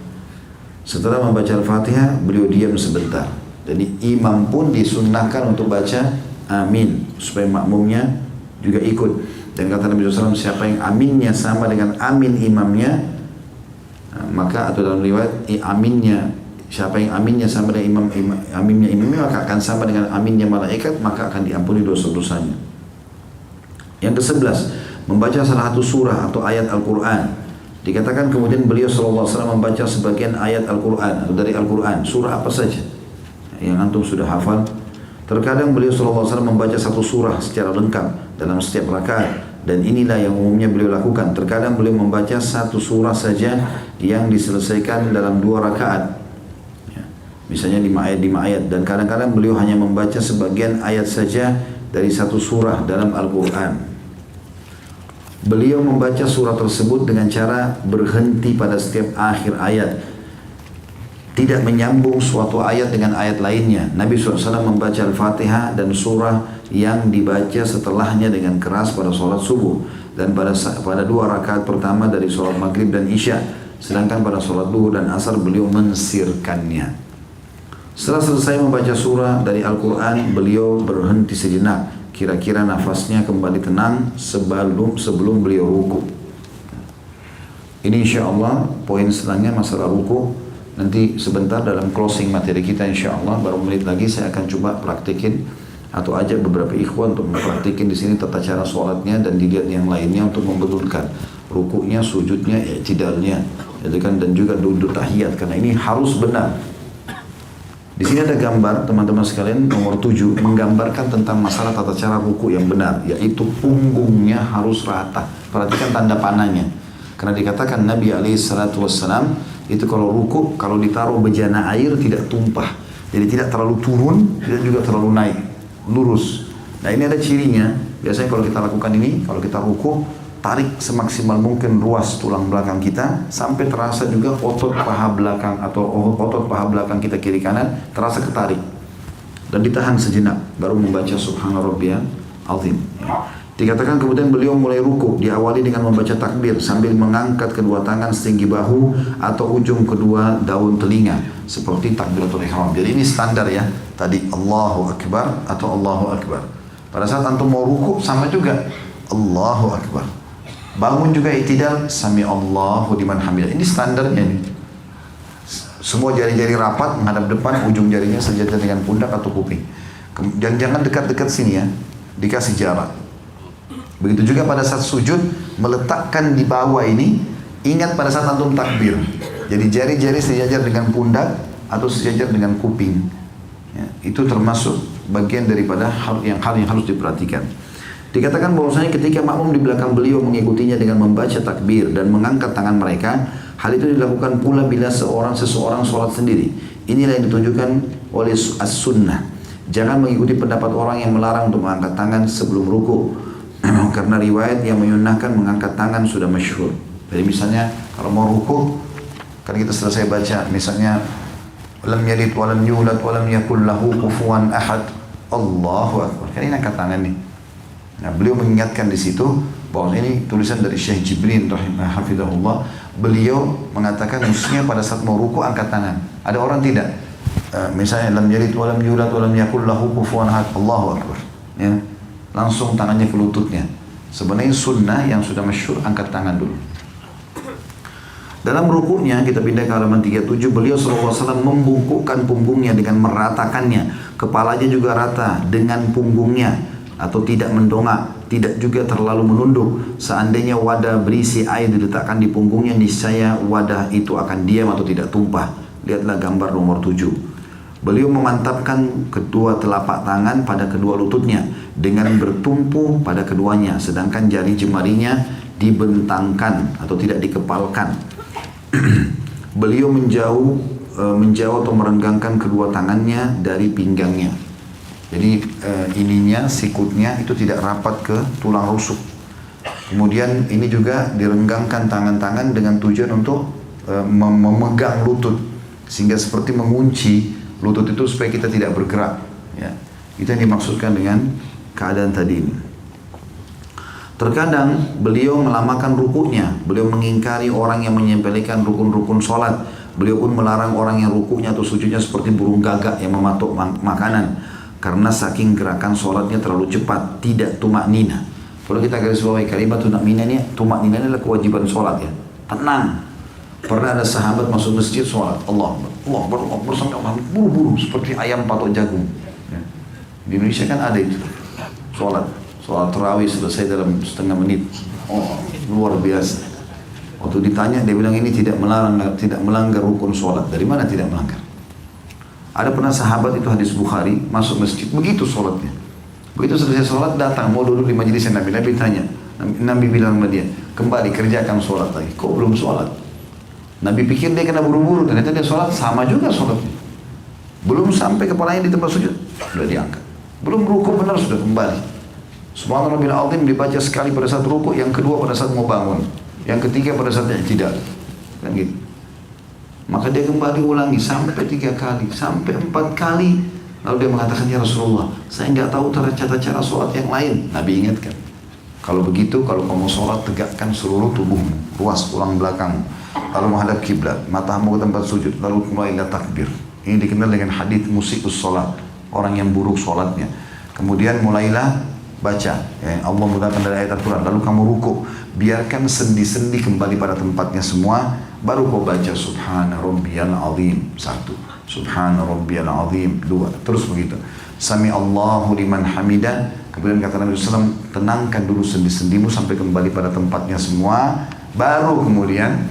S1: Setelah membaca Al-Fatihah, beliau diam sebentar. Jadi imam pun disunnahkan untuk baca amin supaya makmumnya juga ikut. Dan kata Nabi SAW, siapa yang aminnya sama dengan amin imamnya, maka atau dalam riwayat aminnya, siapa yang aminnya sama dengan aminnya imamnya, maka akan sama dengan aminnya malaikat, maka akan diampuni dosa-dosanya. Yang ke-11, membaca salah satu surah atau ayat Al-Quran. Dikatakan kemudian beliau SAW membaca sebagian ayat Al-Quran atau dari Al-Quran, surah apa saja yang antum sudah hafal. Terkadang beliau SAW membaca satu surah secara lengkap dalam setiap rakaat, dan inilah yang umumnya beliau lakukan. Terkadang beliau membaca satu surah saja yang diselesaikan dalam 2 rakaat. Misalnya 5 ayat, dan kadang-kadang beliau hanya membaca sebagian ayat saja dari satu surah dalam Al-Quran. Beliau membaca surah tersebut dengan cara berhenti pada setiap akhir ayat, tidak menyambung suatu ayat dengan ayat lainnya. Nabi SAW membaca Al-Fatihah dan surah yang dibaca setelahnya dengan keras pada sholat subuh dan pada 2 rakaat pertama dari sholat maghrib dan isya. Sedangkan pada sholat duhur dan asar beliau mensirkannya. Setelah selesai membaca surah dari Al-Quran, beliau berhenti sejenak. Kira-kira nafasnya kembali tenang sebelum beliau ruku. Ini insya Allah poin setelahnya masalah ruku. Nanti sebentar dalam closing materi kita insya Allah, baru menit lagi saya akan coba praktikin atau ajak beberapa ikhwan untuk mempraktikin di sini tata cara sholatnya dan dilihat yang lainnya untuk membetulkan rukuknya, sujudnya, i'tidalnya, gitu kan, dan juga duduk tahiyat, karena ini harus benar. Di sini ada gambar teman-teman sekalian nomor 7 menggambarkan tentang masalah tata cara ruku yang benar, yaitu punggungnya harus rata. Perhatikan tanda panahnya. Karena dikatakan Nabi SAW itu kalau ruku, kalau ditaruh bejana air tidak tumpah. Jadi tidak terlalu turun, tidak juga terlalu naik, lurus. Nah ini ada cirinya. Biasanya kalau kita lakukan ini, kalau kita ruku, tarik semaksimal mungkin ruas tulang belakang kita sampai terasa juga otot paha belakang atau otot paha belakang kita kiri kanan terasa ketarik, dan ditahan sejenak baru membaca Subhana Rabbiyal Azim. Dikatakan kemudian beliau mulai ruku, diawali dengan membaca takbir sambil mengangkat kedua tangan setinggi bahu atau ujung kedua daun telinga seperti takbiratul ihram. Jadi ini standar ya, tadi Allahu Akbar atau Allahu Akbar. Pada saat antum mau ruku sama juga Allahu Akbar. Bangun juga i'tidal, sami Allahu liman hamidah. Ini standarnya nih. Semua jari-jari rapat menghadap depan, ujung jarinya sejajar dengan pundak atau kuping. Jangan dekat-dekat sini ya, dikasih jarak. Begitu juga pada saat sujud, meletakkan di bawah ini, ingat pada saat antum takbir. Jadi jari-jari sejajar dengan pundak atau sejajar dengan kuping. Ya, itu termasuk bagian daripada hal yang harus diperhatikan. Dikatakan bahwasanya ketika makmum di belakang beliau mengikutinya dengan membaca takbir dan mengangkat tangan mereka, hal itu dilakukan pula bila seseorang sholat sendiri. Inilah yang ditunjukkan oleh as-sunnah. Jangan mengikuti pendapat orang yang melarang untuk mengangkat tangan sebelum ruku. Karena riwayat yang menyunnahkan mengangkat tangan sudah masyhur. Jadi misalnya kalau mau ruku, kan kita selesai baca misalnya lam yalid wa lam yulad wa lam yakul lahu kufuwan ahad. Allahu Akbar. Kan ini angkat tangan nih. Nah, beliau mengingatkan di situ bahwa ini tulisan dari Syekh Jibrin hafizahullah. Beliau mengatakan mestinya pada saat mau ruku angkat tangan. Ada orang tidak. Misalnya lam yalid wa lam yulad wa lam yakul lahu kufuwan ahad. Allahu Akbar. Ya. Langsung tangannya ke lututnya. Sebenarnya sunnah yang sudah masyhur angkat tangan dulu. Dalam rukunya kita pindah ke halaman 37, beliau SAW membungkukkan punggungnya dengan meratakannya. Kepalanya juga rata dengan punggungnya atau tidak mendongak, tidak juga terlalu menunduk. Seandainya wadah berisi air diletakkan di punggungnya, niscaya wadah itu akan diam atau tidak tumpah. Lihatlah gambar nomor 7. Beliau memantapkan kedua telapak tangan pada kedua lututnya dengan bertumpu pada keduanya, sedangkan jari jemarinya dibentangkan atau tidak dikepalkan. Beliau menjauh atau merenggangkan kedua tangannya dari pinggangnya. Jadi ininya, sikutnya itu tidak rapat ke tulang rusuk. Kemudian ini juga direnggangkan tangan-tangan dengan tujuan untuk memegang lutut, sehingga seperti mengunci lutut itu supaya kita tidak bergerak. Ya. Itu yang dimaksudkan dengan keadaan tadi ini. Terkadang beliau melamakan rukuknya. Beliau mengingkari orang yang menyepelekan rukun-rukun sholat. Beliau pun melarang orang yang rukuknya atau sujudnya seperti burung gagak yang mematuk makanan. Karena saking gerakan sholatnya terlalu cepat, tidak tumak nina. Kalau kita garis bawahi kalimat tumak nina ini adalah kewajiban sholat ya. Tenang. Pernah ada sahabat masuk masjid sholat, Allah sampai buru-buru seperti ayam patok jagung. Ya. Di Indonesia kan ada itu sholat tarawih selesai dalam setengah menit. Oh, luar biasa. Waktu ditanya dia bilang ini tidak melanggar rukun sholat. Dari mana tidak melanggar? Ada pernah sahabat itu hadis Bukhari masuk masjid begitu sholatnya. Begitu selesai sholat datang mau duduk di majelis Nabi. Nabi tanya, Nabi bilang sama dia, kembali kerjakan sholat lagi. Kok belum sholat? Nabi pikir dia kena buru-buru, ternyata dia sholat sama juga sholatnya. Belum sampai kepalanya di tempat sujud, sudah diangkat. Belum rukuk benar sudah kembali. Subhanallah rabbil azim dibaca sekali pada saat rukuk, yang kedua pada saat mau bangun, yang ketiga pada saat i'tidal. Kan gitu. Maka dia kembali ulangi sampai 3 kali, sampai 4 kali. Lalu dia mengatakan, ya Rasulullah, saya nggak tahu cara sholat yang lain. Nabi ingatkan, kalau begitu, kalau kamu sholat, tegakkan seluruh tubuhmu, ruas tulang belakangmu, lalu menghadap kiblat, matamu ke tempat sujud, lalu mulailah takbir. Ini dikenal dengan hadits musikus sholat, orang yang buruk sholatnya. Kemudian mulailah baca, ya, Allah mengatakan dari ayat Al-Quran, lalu kamu rukuk, biarkan sendi-sendi kembali pada tempatnya semua, baru kau baca Subhana Rabbiyal Azim, 1, Subhana Rabbiyal Azim, 2, terus begitu. Sami Allahu liman hamidah. Kemudian kata Nabi SAW, tenangkan dulu sendi-sendimu sampai kembali pada tempatnya semua, baru kemudian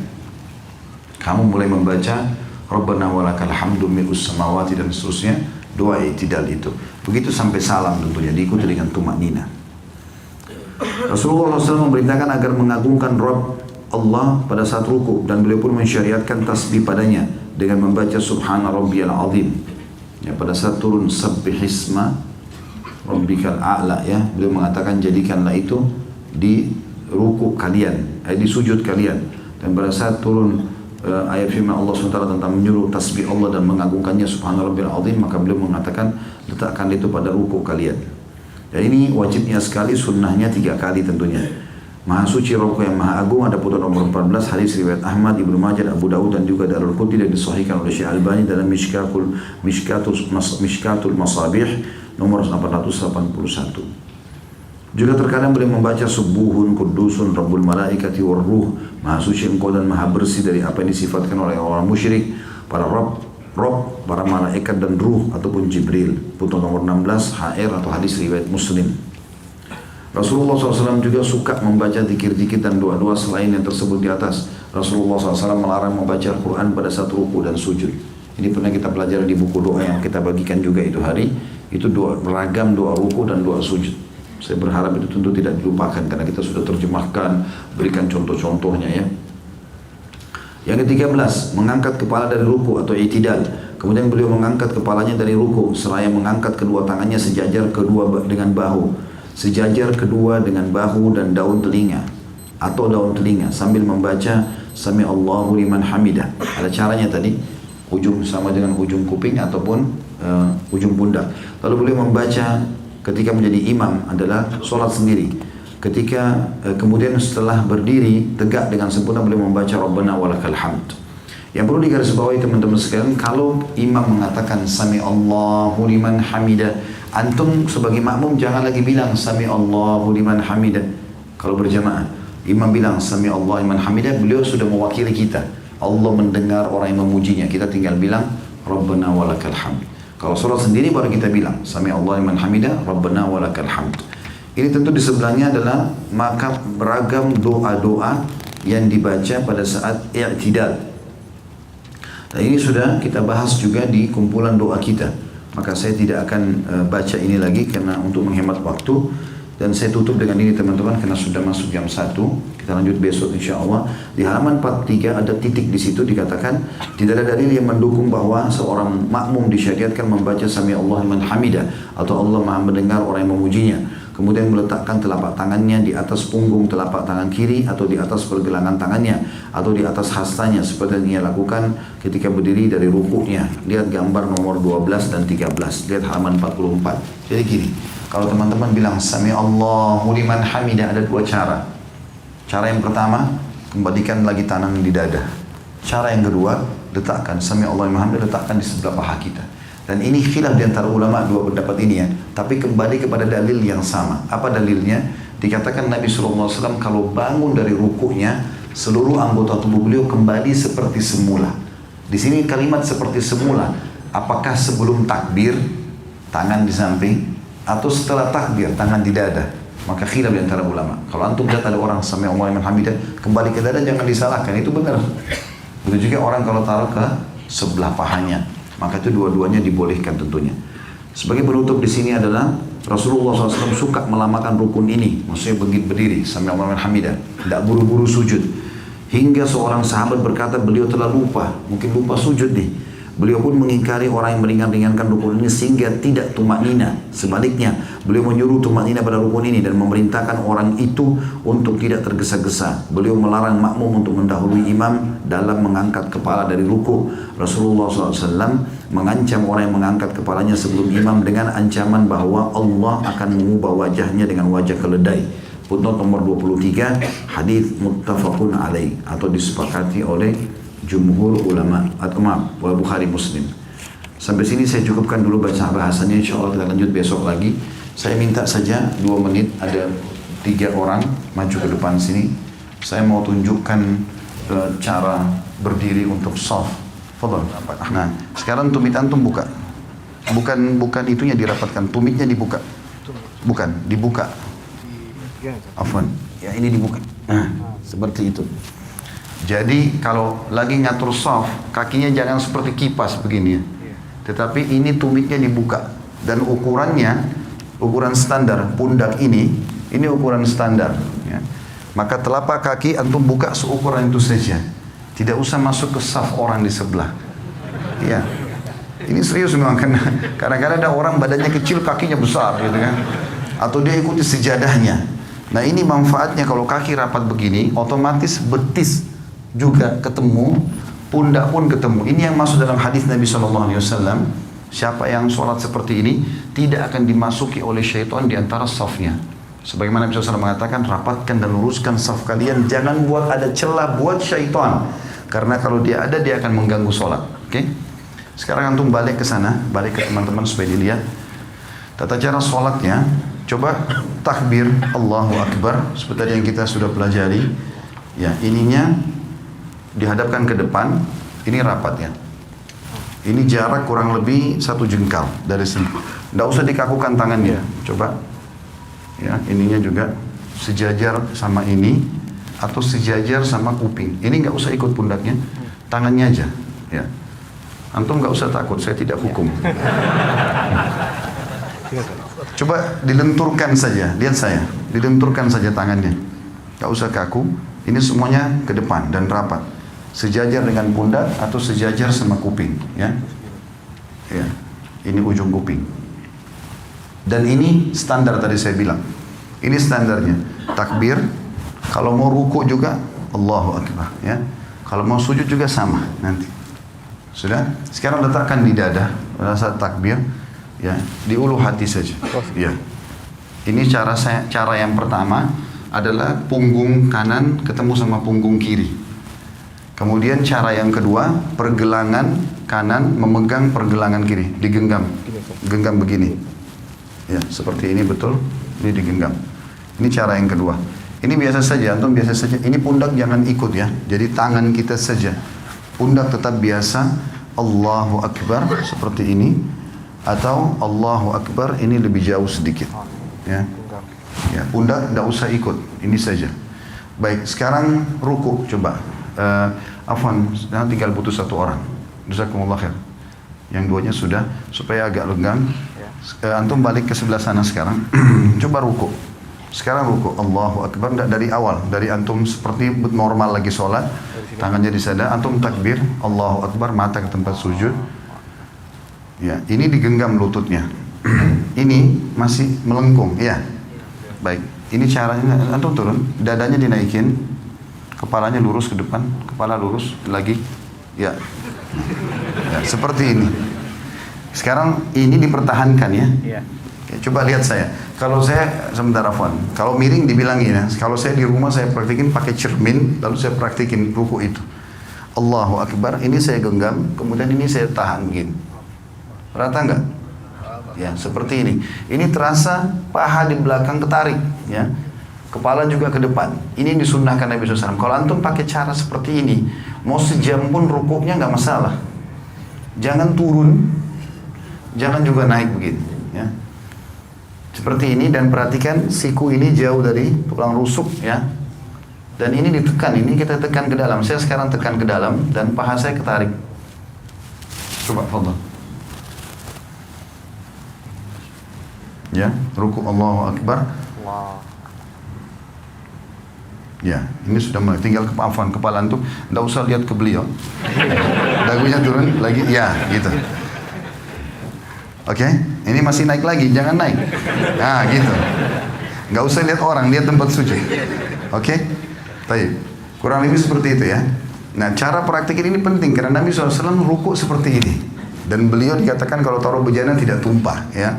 S1: kamu mulai membaca Rabbana walakal hamdu mi'us samawati dan seterusnya, doa i'tidal itu. Begitu sampai salam tentunya, diikuti dengan tumanina. Rasulullah SAW memerintahkan agar mengagungkan Rabb Allah pada saat ruku, dan beliau pun mensyariatkan tasbih padanya dengan membaca Subhana Rabbiyal Azim. Ya, pada saat turun Sabbihisma Rabbikal A'la, ya, beliau mengatakan jadikanlah itu di ruku kalian, di sujud kalian. Dan pada saat turun ayat firman Allah SWT tentang menyuruh tasbih Allah dan mengagungkannya Subhana Rabbiyal Azim, maka beliau mengatakan letakkan itu pada ruku kalian. Dan ini wajibnya sekali, sunnahnya 3 kali tentunya. Maha suci Rabb yang maha agung, ada putusan nomor 14 hadis riwayat Ahmad, Ibnu Majah, Abu Dawud dan juga Darul Qutni, dan disahihkan oleh Syekh Albani dalam Mishkatul Masabih nomor 881. Juga terkadang beliau membaca Subuhun Kudusun Rabbul Malaikati Warruh, maha suci engkau dan maha bersih dari apa yang disifatkan oleh orang musyrik, para Rabb, para malaikat dan ruh ataupun Jibril. Putusan nomor 16 HR atau hadis riwayat Muslim. Rasulullah SAW juga suka membaca zikir-zikir dan doa-doa selain yang tersebut di atas. Rasulullah SAW melarang membaca Al-Quran pada saat ruku dan sujud. Ini pernah kita pelajari di buku doa yang kita bagikan juga itu hari. Itu doa, beragam doa ruku dan doa sujud. Saya berharap itu tentu tidak dilupakan karena kita sudah terjemahkan, berikan contoh-contohnya ya. Yang ke-13, mengangkat kepala dari ruku atau i'tidal. Kemudian beliau mengangkat kepalanya dari ruku seraya mengangkat kedua tangannya sejajar kedua dengan bahu. Sejajar kedua dengan bahu dan daun telinga atau daun telinga sambil membaca Sami Allahu liman hamidah. Ada caranya tadi, ujung sama dengan ujung kuping ataupun ujung pundak. Lalu beliau membaca ketika menjadi imam adalah sholat sendiri. Ketika kemudian setelah berdiri tegak dengan sempurna beliau membaca Rabbana walakal hamd. Yang perlu digarisbawahi teman-teman sekalian, kalau imam mengatakan Sami Allahu liman hamidah, antum sebagai makmum jangan lagi bilang Sami Allahu liman hamidah. Kalau berjamaah, imam bilang Sami Allahu liman hamidah, beliau sudah mewakili kita. Allah mendengar orang yang memujinya, kita tinggal bilang Rabbana walakal hamd. Kalau sholat sendiri baru kita bilang Sami Allah liman hamidah Rabbana walakal hamd. Ini tentu di sebelahnya adalah maka beragam doa-doa yang dibaca pada saat i'tidal. Dan ini sudah kita bahas juga di kumpulan doa kita. Maka saya tidak akan baca ini lagi karena untuk menghemat waktu. Dan saya tutup dengan ini teman-teman karena sudah masuk jam 1. Kita lanjut besok insya Allah. Di halaman 43 ada titik di situ dikatakan tidak ada dalil yang mendukung bahwa seorang makmum disyariatkan membaca Sami Allah liman hamidah atau Allah maha mendengar orang yang memujinya. Kemudian meletakkan telapak tangannya di atas punggung telapak tangan kiri atau di atas pergelangan tangannya atau di atas hastanya seperti yang ia lakukan ketika berdiri dari rukuknya. Lihat gambar nomor 12 dan 13. Lihat halaman 44. Jadi gini, kalau teman-teman bilang Sami Allahu liman hamidah ada 2 cara. Cara yang pertama, kembalikan lagi tangan di dada. Cara yang kedua, letakkan Sami Allahu liman hamidah, letakkan di sebelah paha kita. Dan ini khilaf di antara ulama 2 pendapat ini ya. Tapi kembali kepada dalil yang sama. Apa dalilnya? Dikatakan Nabi SAW kalau bangun dari rukuknya, seluruh anggota tubuh beliau kembali seperti semula. Di sini kalimat seperti semula. Apakah sebelum takbir, tangan di samping, atau setelah takbir, tangan di dada? Maka khilaf di antara ulama. Kalau antum lihat ada orang Sami Allah liman hamidah, kembali ke dada jangan disalahkan, itu benar. Begitu juga orang kalau taruh ke sebelah pahanya. Maka itu dua-duanya dibolehkan tentunya. Sebagai penutup di sini adalah Rasulullah SAW suka melamakan rukun ini, maksudnya berdiri Sami Allah liman hamidah, tidak buru-buru sujud. Hingga seorang sahabat berkata beliau telah lupa, mungkin lupa sujud nih. Beliau pun mengingkari orang yang meringan-ringankan rukun ini sehingga tidak tumaknina. Sebaliknya, beliau menyuruh tumaknina pada rukun ini dan memerintahkan orang itu untuk tidak tergesa-gesa. Beliau melarang makmum untuk mendahului imam dalam mengangkat kepala dari ruku. Rasulullah SAW mengancam orang yang mengangkat kepalanya sebelum imam dengan ancaman bahwa Allah akan mengubah wajahnya dengan wajah keledai. Footnote nomor 23, hadis muttafaqun alaih atau disepakati oleh jumhur ulama atau maaf, Bukhari Muslim. Sampai sini saya cukupkan dulu baca bahasanya, insya Allah kita lanjut besok lagi. Saya minta saja 2 menit, ada 3 orang maju ke depan sini. Saya mau tunjukkan cara berdiri untuk soft. Fadhal. Nah, sekarang tumit antum buka. Bukan itunya dirapatkan, tumitnya dibuka. Bukan, dibuka. Afwan. Ya ini dibuka. Nah, seperti itu. Jadi kalau lagi ngatur soft, kakinya jangan seperti kipas begini ya. Tetapi ini tumitnya dibuka. Dan ukurannya, ukuran standar pundak ini ukuran standar ya. Maka telapak kaki antum buka seukuran itu saja. Tidak usah masuk ke saf orang di sebelah. Ya. Ini serius memang, karena kadang-kadang ada orang badannya kecil, kakinya besar gitu kan. Atau dia ikuti sejadahnya. Nah ini manfaatnya kalau kaki rapat begini, otomatis betis juga ketemu, pundak pun ketemu. Ini yang masuk dalam hadis Nabi SAW. Siapa yang sholat seperti ini tidak akan dimasuki oleh syaitan di antara safnya. Sebagaimana Nabi SAW mengatakan, rapatkan dan luruskan saf kalian, jangan buat ada celah buat syaitan. Karena kalau dia ada, dia akan mengganggu sholat. Oke? Sekarang antum balik ke sana, balik ke teman-teman supaya dilihat tata cara sholatnya. Coba takbir Allahu Akbar seperti tadi yang kita sudah pelajari. Ya, ininya dihadapkan ke depan, ini rapat ya. Ini jarak kurang lebih 1 jengkal dari sini. Tidak usah dikakukan tangannya. Coba, ya ininya juga sejajar sama ini atau sejajar sama kuping. Ini nggak usah ikut pundaknya, tangannya aja. Ya, antum nggak usah takut, saya tidak hukum. Coba dilenturkan saja, lihat saya, dilenturkan saja tangannya. Nggak usah kaku. Ini semuanya ke depan dan rapat. Sejajar dengan pundak atau sejajar sama kuping, ya. Ya, ini ujung kuping. Dan ini standar tadi saya bilang. Ini standarnya. Takbir. Kalau mau ruku juga Allahu Akbar, ya. Kalau mau sujud juga sama nanti. Sudah? Sekarang letakkan di dada pada saat takbir, ya, di ulu hati saja. Ya. Ini cara yang pertama adalah punggung kanan ketemu sama punggung kiri. Kemudian cara yang kedua, pergelangan kanan memegang pergelangan kiri, digenggam. Genggam begini. Ya, seperti ini betul. Ini digenggam. Ini cara yang kedua. Ini biasa saja, antum biasa saja. Ini pundak jangan ikut ya. Jadi tangan kita saja. Pundak tetap biasa. Allahu Akbar seperti ini. Atau Allahu Akbar ini lebih jauh sedikit. Ya. Ya, pundak tidak usah ikut. Ini saja. Baik, sekarang ruku coba. Afwan, tinggal butuh 1 orang. Jazakumullah khair. Yang duanya sudah, supaya agak lenggang. Antum balik ke sebelah sana sekarang. Coba ruku. Sekarang ruku. Allahu Akbar, tidak dari awal. Dari antum seperti normal lagi sholat. Tangannya di sana. Antum takbir. Allahu Akbar, mata ke tempat sujud. Ya, ini digenggam lututnya. Ini masih melengkung. Ya, baik. Ini caranya. Antum turun. Dadanya dinaikin. Kepalanya lurus ke depan, kepala lurus lagi, ya, ya seperti ini. Sekarang ini dipertahankan ya. Ya, coba lihat saya. Kalau saya sebentar Afwan, kalau miring dibilangin ya. Kalau saya di rumah saya praktikin pakai cermin, lalu saya praktikin ruku itu. Allahu Akbar, ini saya genggam, kemudian ini saya tahan begini. Rata nggak? Ya seperti ini. Ini terasa paha di belakang ketarik, ya. Kepala juga ke depan. Ini disunnahkan Nabi SAW. Kalau antum pakai cara seperti ini, mau sejam pun rukuknya nggak masalah. Jangan turun, jangan juga naik begitu. Ya. Seperti ini, dan perhatikan siku ini jauh dari tulang rusuk, ya. Dan ini ditekan, ini kita tekan ke dalam. Saya sekarang tekan ke dalam dan paha saya ketarik. Coba, fadhal. Ya, rukuk Allahu Akbar. Ya, ini sudah mulai. Tinggal kepala antum, tidak usah lihat ke beliau. Dagunya turun lagi, ya gitu. Oke, ini masih naik lagi, jangan naik. Nah, gitu. Nggak usah lihat orang, lihat tempat sujud. Oke, baik. Kurang lebih seperti itu ya. Nah, cara praktikin ini penting karena Nabi SAW rukuk seperti ini. Dan beliau dikatakan kalau taruh bejana tidak tumpah, ya.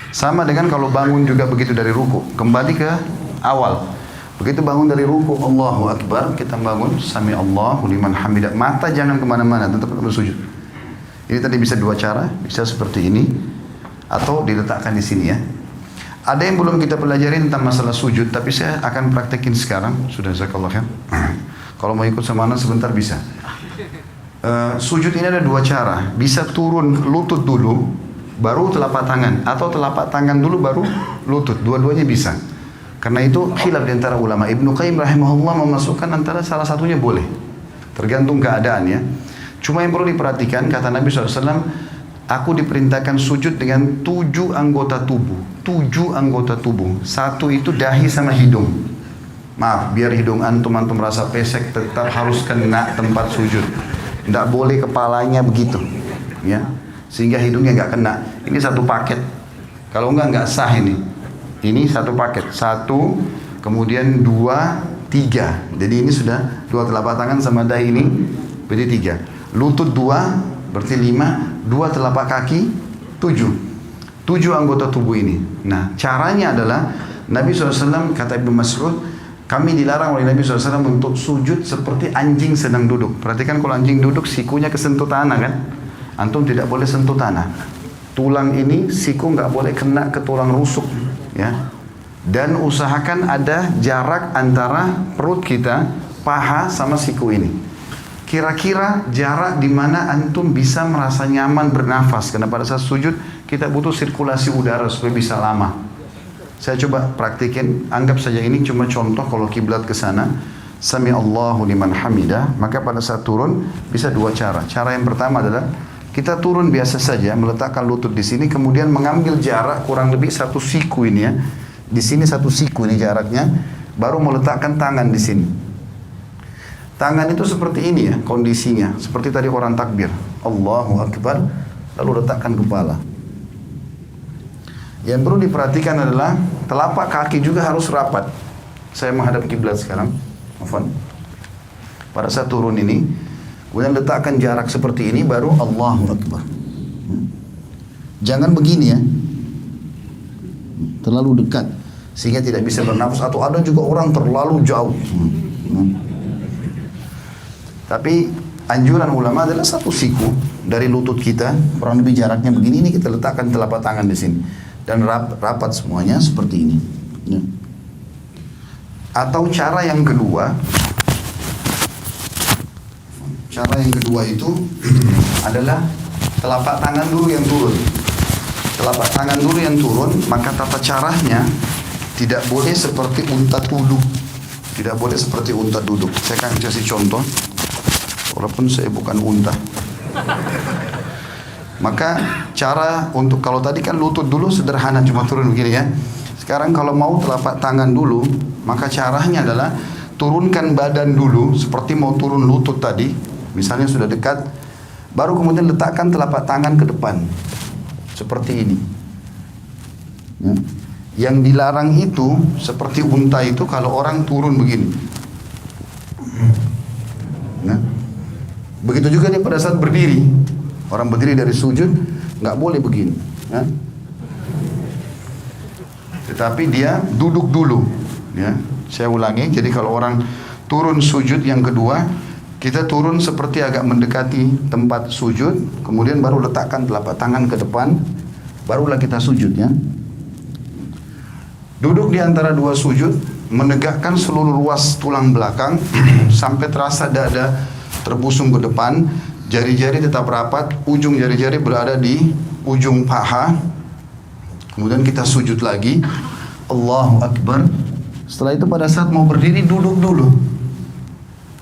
S1: Sama dengan kalau bangun juga begitu dari rukuk. Kembali ke awal. Begitu bangun dari rukuk, Allahu Akbar, kita bangun, Sami Allahu liman hamidah. Mata jangan kemana-mana, tetap bersujud. Ini tadi bisa dua cara, bisa seperti ini, atau diletakkan di sini ya. Ada yang belum kita pelajari tentang masalah sujud, tapi saya akan praktekin sekarang. Sudah, jazakallah khair. Kalau mau ikut sama anak sebentar bisa. Sujud ini ada dua cara, bisa turun lutut dulu, baru telapak tangan, atau telapak tangan dulu baru lutut, dua-duanya bisa. Karena itu khilaf di antara ulama. Ibnu Qayyim rahimahullah memasukkan antara salah satunya boleh. Tergantung keadaan ya. Cuma yang perlu diperhatikan, kata Nabi SAW, aku diperintahkan sujud dengan 7 anggota tubuh. 7 anggota tubuh. Satu itu dahi sama hidung. Maaf, biar hidung antum rasa pesek, tetap harus kena tempat sujud. Tidak boleh kepalanya begitu. Ya, sehingga hidungnya nggak kena. Ini satu paket. Kalau nggak sah ini. Ini satu paket, 1, kemudian 2, 3. Jadi ini sudah 2 telapak tangan sama dahi ini, berarti 3. Lutut 2, berarti 5. 2 telapak kaki, 7. 7 anggota tubuh ini. Nah, caranya adalah Nabi SAW, kata Ibnu Mas'ud, kami dilarang oleh Nabi SAW untuk sujud seperti anjing sedang duduk. Perhatikan kalau anjing duduk, sikunya kesentuh tanah kan? Antum tidak boleh sentuh tanah. Tulang ini, siku nggak boleh kena ke tulang rusuk. Ya, dan usahakan ada jarak antara perut kita, paha sama siku ini. Kira-kira jarak di mana antum bisa merasa nyaman bernafas. Karena pada saat sujud kita butuh sirkulasi udara supaya bisa lama. Saya coba praktikin. Anggap saja ini cuma contoh kalau kiblat ke sana. Sami Allahu liman hamidah. Maka pada saat turun bisa dua cara. Cara yang pertama adalah kita turun biasa saja, meletakkan lutut di sini, kemudian mengambil jarak kurang lebih 1 siku ini ya. Di sini 1 siku ini jaraknya, baru meletakkan tangan di sini. Tangan itu seperti ini ya kondisinya, seperti tadi orang takbir, Allahu Akbar, lalu letakkan kepala. Yang perlu diperhatikan adalah telapak kaki juga harus rapat. Saya menghadap kiblat sekarang. Afwan. Pada saat turun ini, kemudian letakkan jarak seperti ini, baru Allahu Akbar. Jangan begini ya, terlalu dekat sehingga tidak bisa bernafas, atau ada juga orang terlalu jauh. Tapi anjuran ulama adalah 1 siku dari lutut kita, kurang lebih jaraknya begini, ini kita letakkan telapak tangan di sini dan rapat semuanya seperti ini. Atau cara yang kedua, itu adalah telapak tangan dulu yang turun. Telapak tangan dulu yang turun, maka tata caranya tidak boleh seperti unta duduk. Tidak boleh seperti unta duduk. Saya akan kasih contoh, walaupun saya bukan unta. Maka cara untuk, kalau tadi kan lutut dulu sederhana cuma turun begini ya. Sekarang kalau mau telapak tangan dulu, maka caranya adalah turunkan badan dulu seperti mau turun lutut tadi. Misalnya sudah dekat, baru kemudian letakkan telapak tangan ke depan seperti ini ya. Yang dilarang itu seperti unta itu kalau orang turun begini. Nah, begitu juga dia pada saat berdiri. Orang berdiri dari sujud nggak boleh begini ya. Tetapi dia duduk dulu ya. Saya ulangi, jadi kalau orang turun sujud yang kedua, kita turun seperti agak mendekati tempat sujud, kemudian baru letakkan telapak tangan ke depan, barulah kita sujud ya. Duduk di antara 2 sujud, menegakkan seluruh ruas tulang belakang sampai terasa dada terbusung ke depan, jari-jari tetap rapat, ujung jari-jari berada di ujung paha. Kemudian kita sujud lagi, Allahu Akbar. Setelah itu pada saat mau berdiri duduk dulu.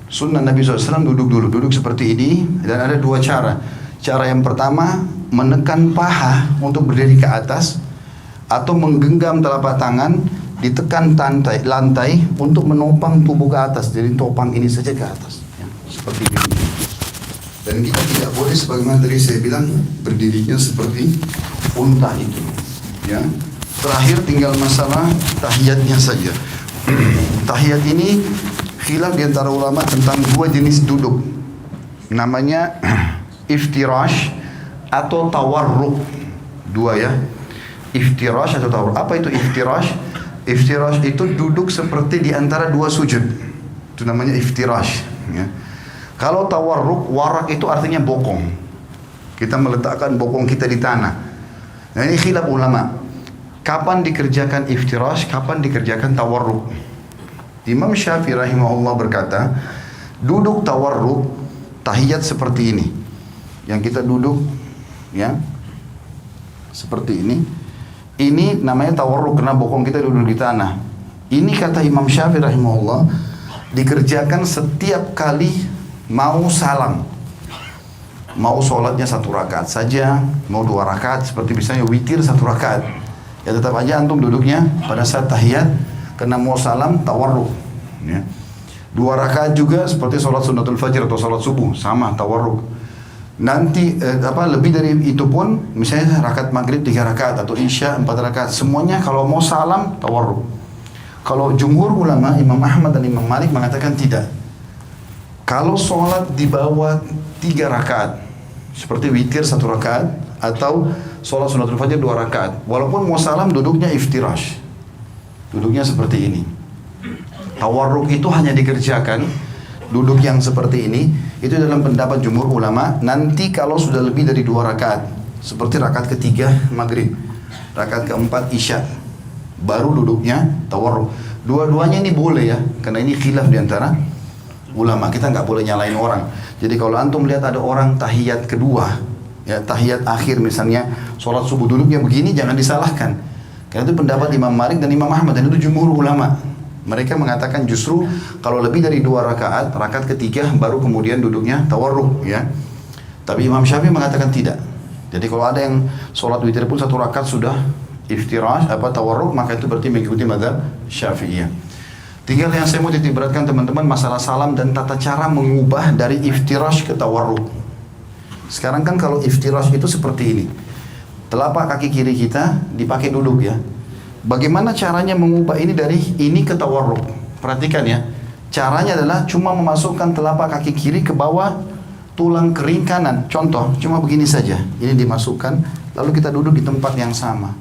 S1: Sunnah Nabi SAW duduk dulu, duduk seperti ini. Dan ada 2 cara. Cara yang pertama, menekan paha untuk berdiri ke atas, atau menggenggam telapak tangan
S2: ditekan lantai untuk menopang tubuh ke atas. Jadi topang ini saja ke atas, ya, seperti ini. Dan kita tidak boleh sebagaimana tadi saya bilang berdirinya seperti unta itu, ya. Terakhir tinggal masalah tahiyatnya saja. Tahiyat ini khilaf di antara ulama tentang dua jenis duduk. Namanya iftirash atau tawarruk. Dua, ya. Iftirash atau tawarruk. Apa itu iftirash? Iftirash itu duduk seperti di antara dua sujud. Itu namanya iftirash, ya. Kalau tawarruk, warak itu artinya bokong. Kita meletakkan bokong kita di tanah. Nah, ini khilaf ulama. Kapan dikerjakan iftirash, kapan dikerjakan tawarruk? Imam Syafi'i rahimahullah berkata, duduk tawarruk, tahiyat seperti ini. Yang kita duduk, ya, seperti ini. Ini namanya tawarruk karena bokong kita duduk di tanah. Ini kata Imam Syafi'i rahimahullah, dikerjakan setiap kali mau salam, mau sholatnya 1 rakaat saja, mau 2 rakaat, seperti misalnya witir 1 rakaat, ya tetap aja antum duduknya pada saat tahiyat, karena mau salam tawarruk, ya. 2 rakaat juga seperti sholat sunnatul fajr atau sholat subuh, sama tawarruk. Nanti lebih dari itu pun, misalnya rakaat maghrib 3 rakaat atau isya 4 rakaat, semuanya kalau mau salam tawarruk. Kalau jumhur ulama, Imam Ahmad dan Imam Malik mengatakan tidak. Kalau sholat di bawah 3 rakaat, seperti witir 1 rakaat, atau sholat sunnatul fajr 2 rakaat, walaupun mau salam duduknya iftirash, duduknya seperti ini. Tawarruk itu hanya dikerjakan, duduk yang seperti ini, itu dalam pendapat jumhur ulama, nanti kalau sudah lebih dari 2 rakaat, seperti rakaat ketiga maghrib, rakaat keempat isya, baru duduknya tawarruk. Dua-duanya ini boleh, ya, karena ini khilaf diantara ulama, kita nggak boleh nyalain orang. Jadi kalau antum lihat ada orang tahiyat kedua, ya tahiyat akhir misalnya, sholat subuh duduknya begini, jangan disalahkan. Karena itu pendapat Imam Malik dan Imam Ahmad, dan itu jumhur ulama. Mereka mengatakan justru kalau lebih dari 2 rakaat, rakaat ketiga baru kemudian duduknya tawarruk, ya. Tapi Imam Syafi'i mengatakan tidak. Jadi kalau ada yang sholat witir pun 1 rakaat sudah iftirash tawarruk, maka itu berarti mengikuti mazhab Syafi'iyah. Tinggal yang saya mau titik beratkan teman-teman, masalah salam dan tata cara mengubah dari iftirash ke tawarruk. Sekarang kan kalau iftirash itu seperti ini, telapak kaki kiri kita dipakai duduk, ya. Bagaimana caranya mengubah ini dari ini ke tawarruk? Perhatikan, ya. Caranya adalah cuma memasukkan telapak kaki kiri ke bawah tulang kering kanan. Contoh, cuma begini saja. Ini dimasukkan, lalu kita duduk di tempat yang sama.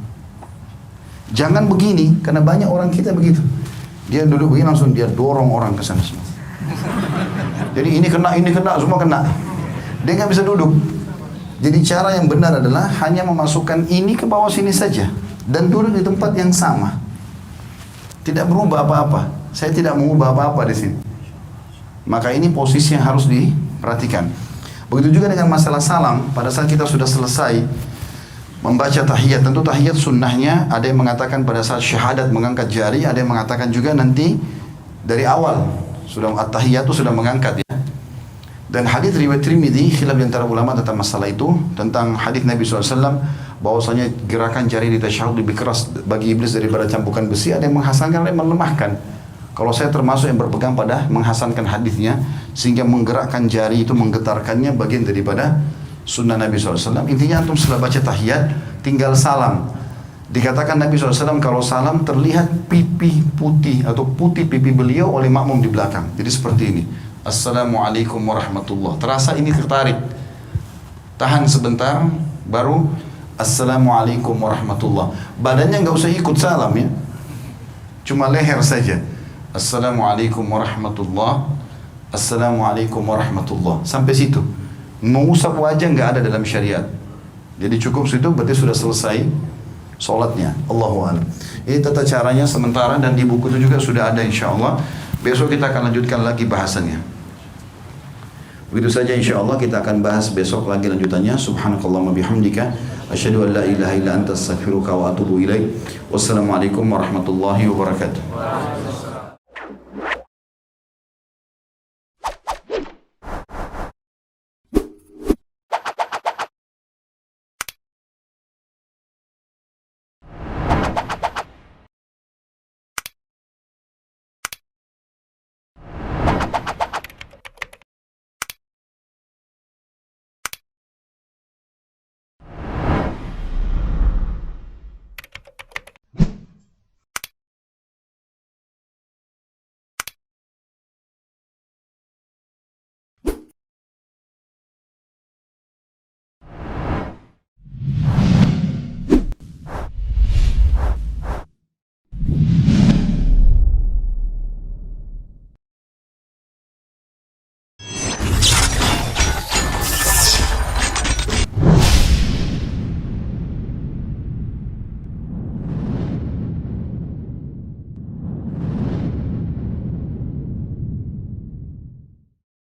S2: Jangan begini, karena banyak orang kita begitu. Dia duduk begini langsung dia dorong orang ke sana semua. Jadi ini kena, semua kena. Dia nggak bisa duduk. Jadi cara yang benar adalah hanya memasukkan ini ke bawah sini saja dan duduk di tempat yang sama. Tidak berubah apa-apa. Saya tidak mengubah apa-apa di sini. Maka ini posisi yang harus diperhatikan. Begitu juga dengan masalah salam. Pada saat kita sudah selesai membaca tahiyat, tentu tahiyat sunnahnya ada yang mengatakan pada saat syahadat mengangkat jari, ada yang mengatakan juga nanti dari awal sudah at-tahiyat itu sudah mengangkat, ya. Dan hadis riwayat Tirmidzi khilaf di antara ulama tentang masalah itu, tentang hadis Nabi SAW bahwasanya gerakan jari di tasyahud lebih keras bagi iblis daripada cambukan besi. Ada yang menghasankan, ada yang melemahkan. Kalau saya termasuk yang berpegang pada menghasankan hadisnya, sehingga menggerakkan jari itu, menggetarkannya bagian daripada sunnah Nabi SAW. Intinya antum setelah baca tahiyat tinggal salam. Dikatakan Nabi SAW kalau salam terlihat pipi putih atau putih pipi beliau oleh makmum di belakang. Jadi seperti ini. Assalamualaikum warahmatullah. Terasa ini tertarik. Tahan sebentar, baru Assalamualaikum warahmatullah. Badannya nggak usah ikut salam, ya. Cuma leher saja. Assalamualaikum warahmatullah. Assalamualaikum warahmatullah. Sampai situ. Mengusap wajah nggak ada dalam syariat. Jadi cukup situ berarti sudah selesai sholatnya. Allahu a'lam. Ini tata caranya sementara dan di buku itu juga sudah ada insyaallah. Besok kita akan lanjutkan lagi bahasannya. Begitu saja insyaallah kita akan bahas besok lagi lanjutannya. Subhanakallahumma bihamdika asyhadu an la ilaha illa anta astaghfiruka wa atubu ilaik. Wassalamualaikum warahmatullahi wabarakatuh.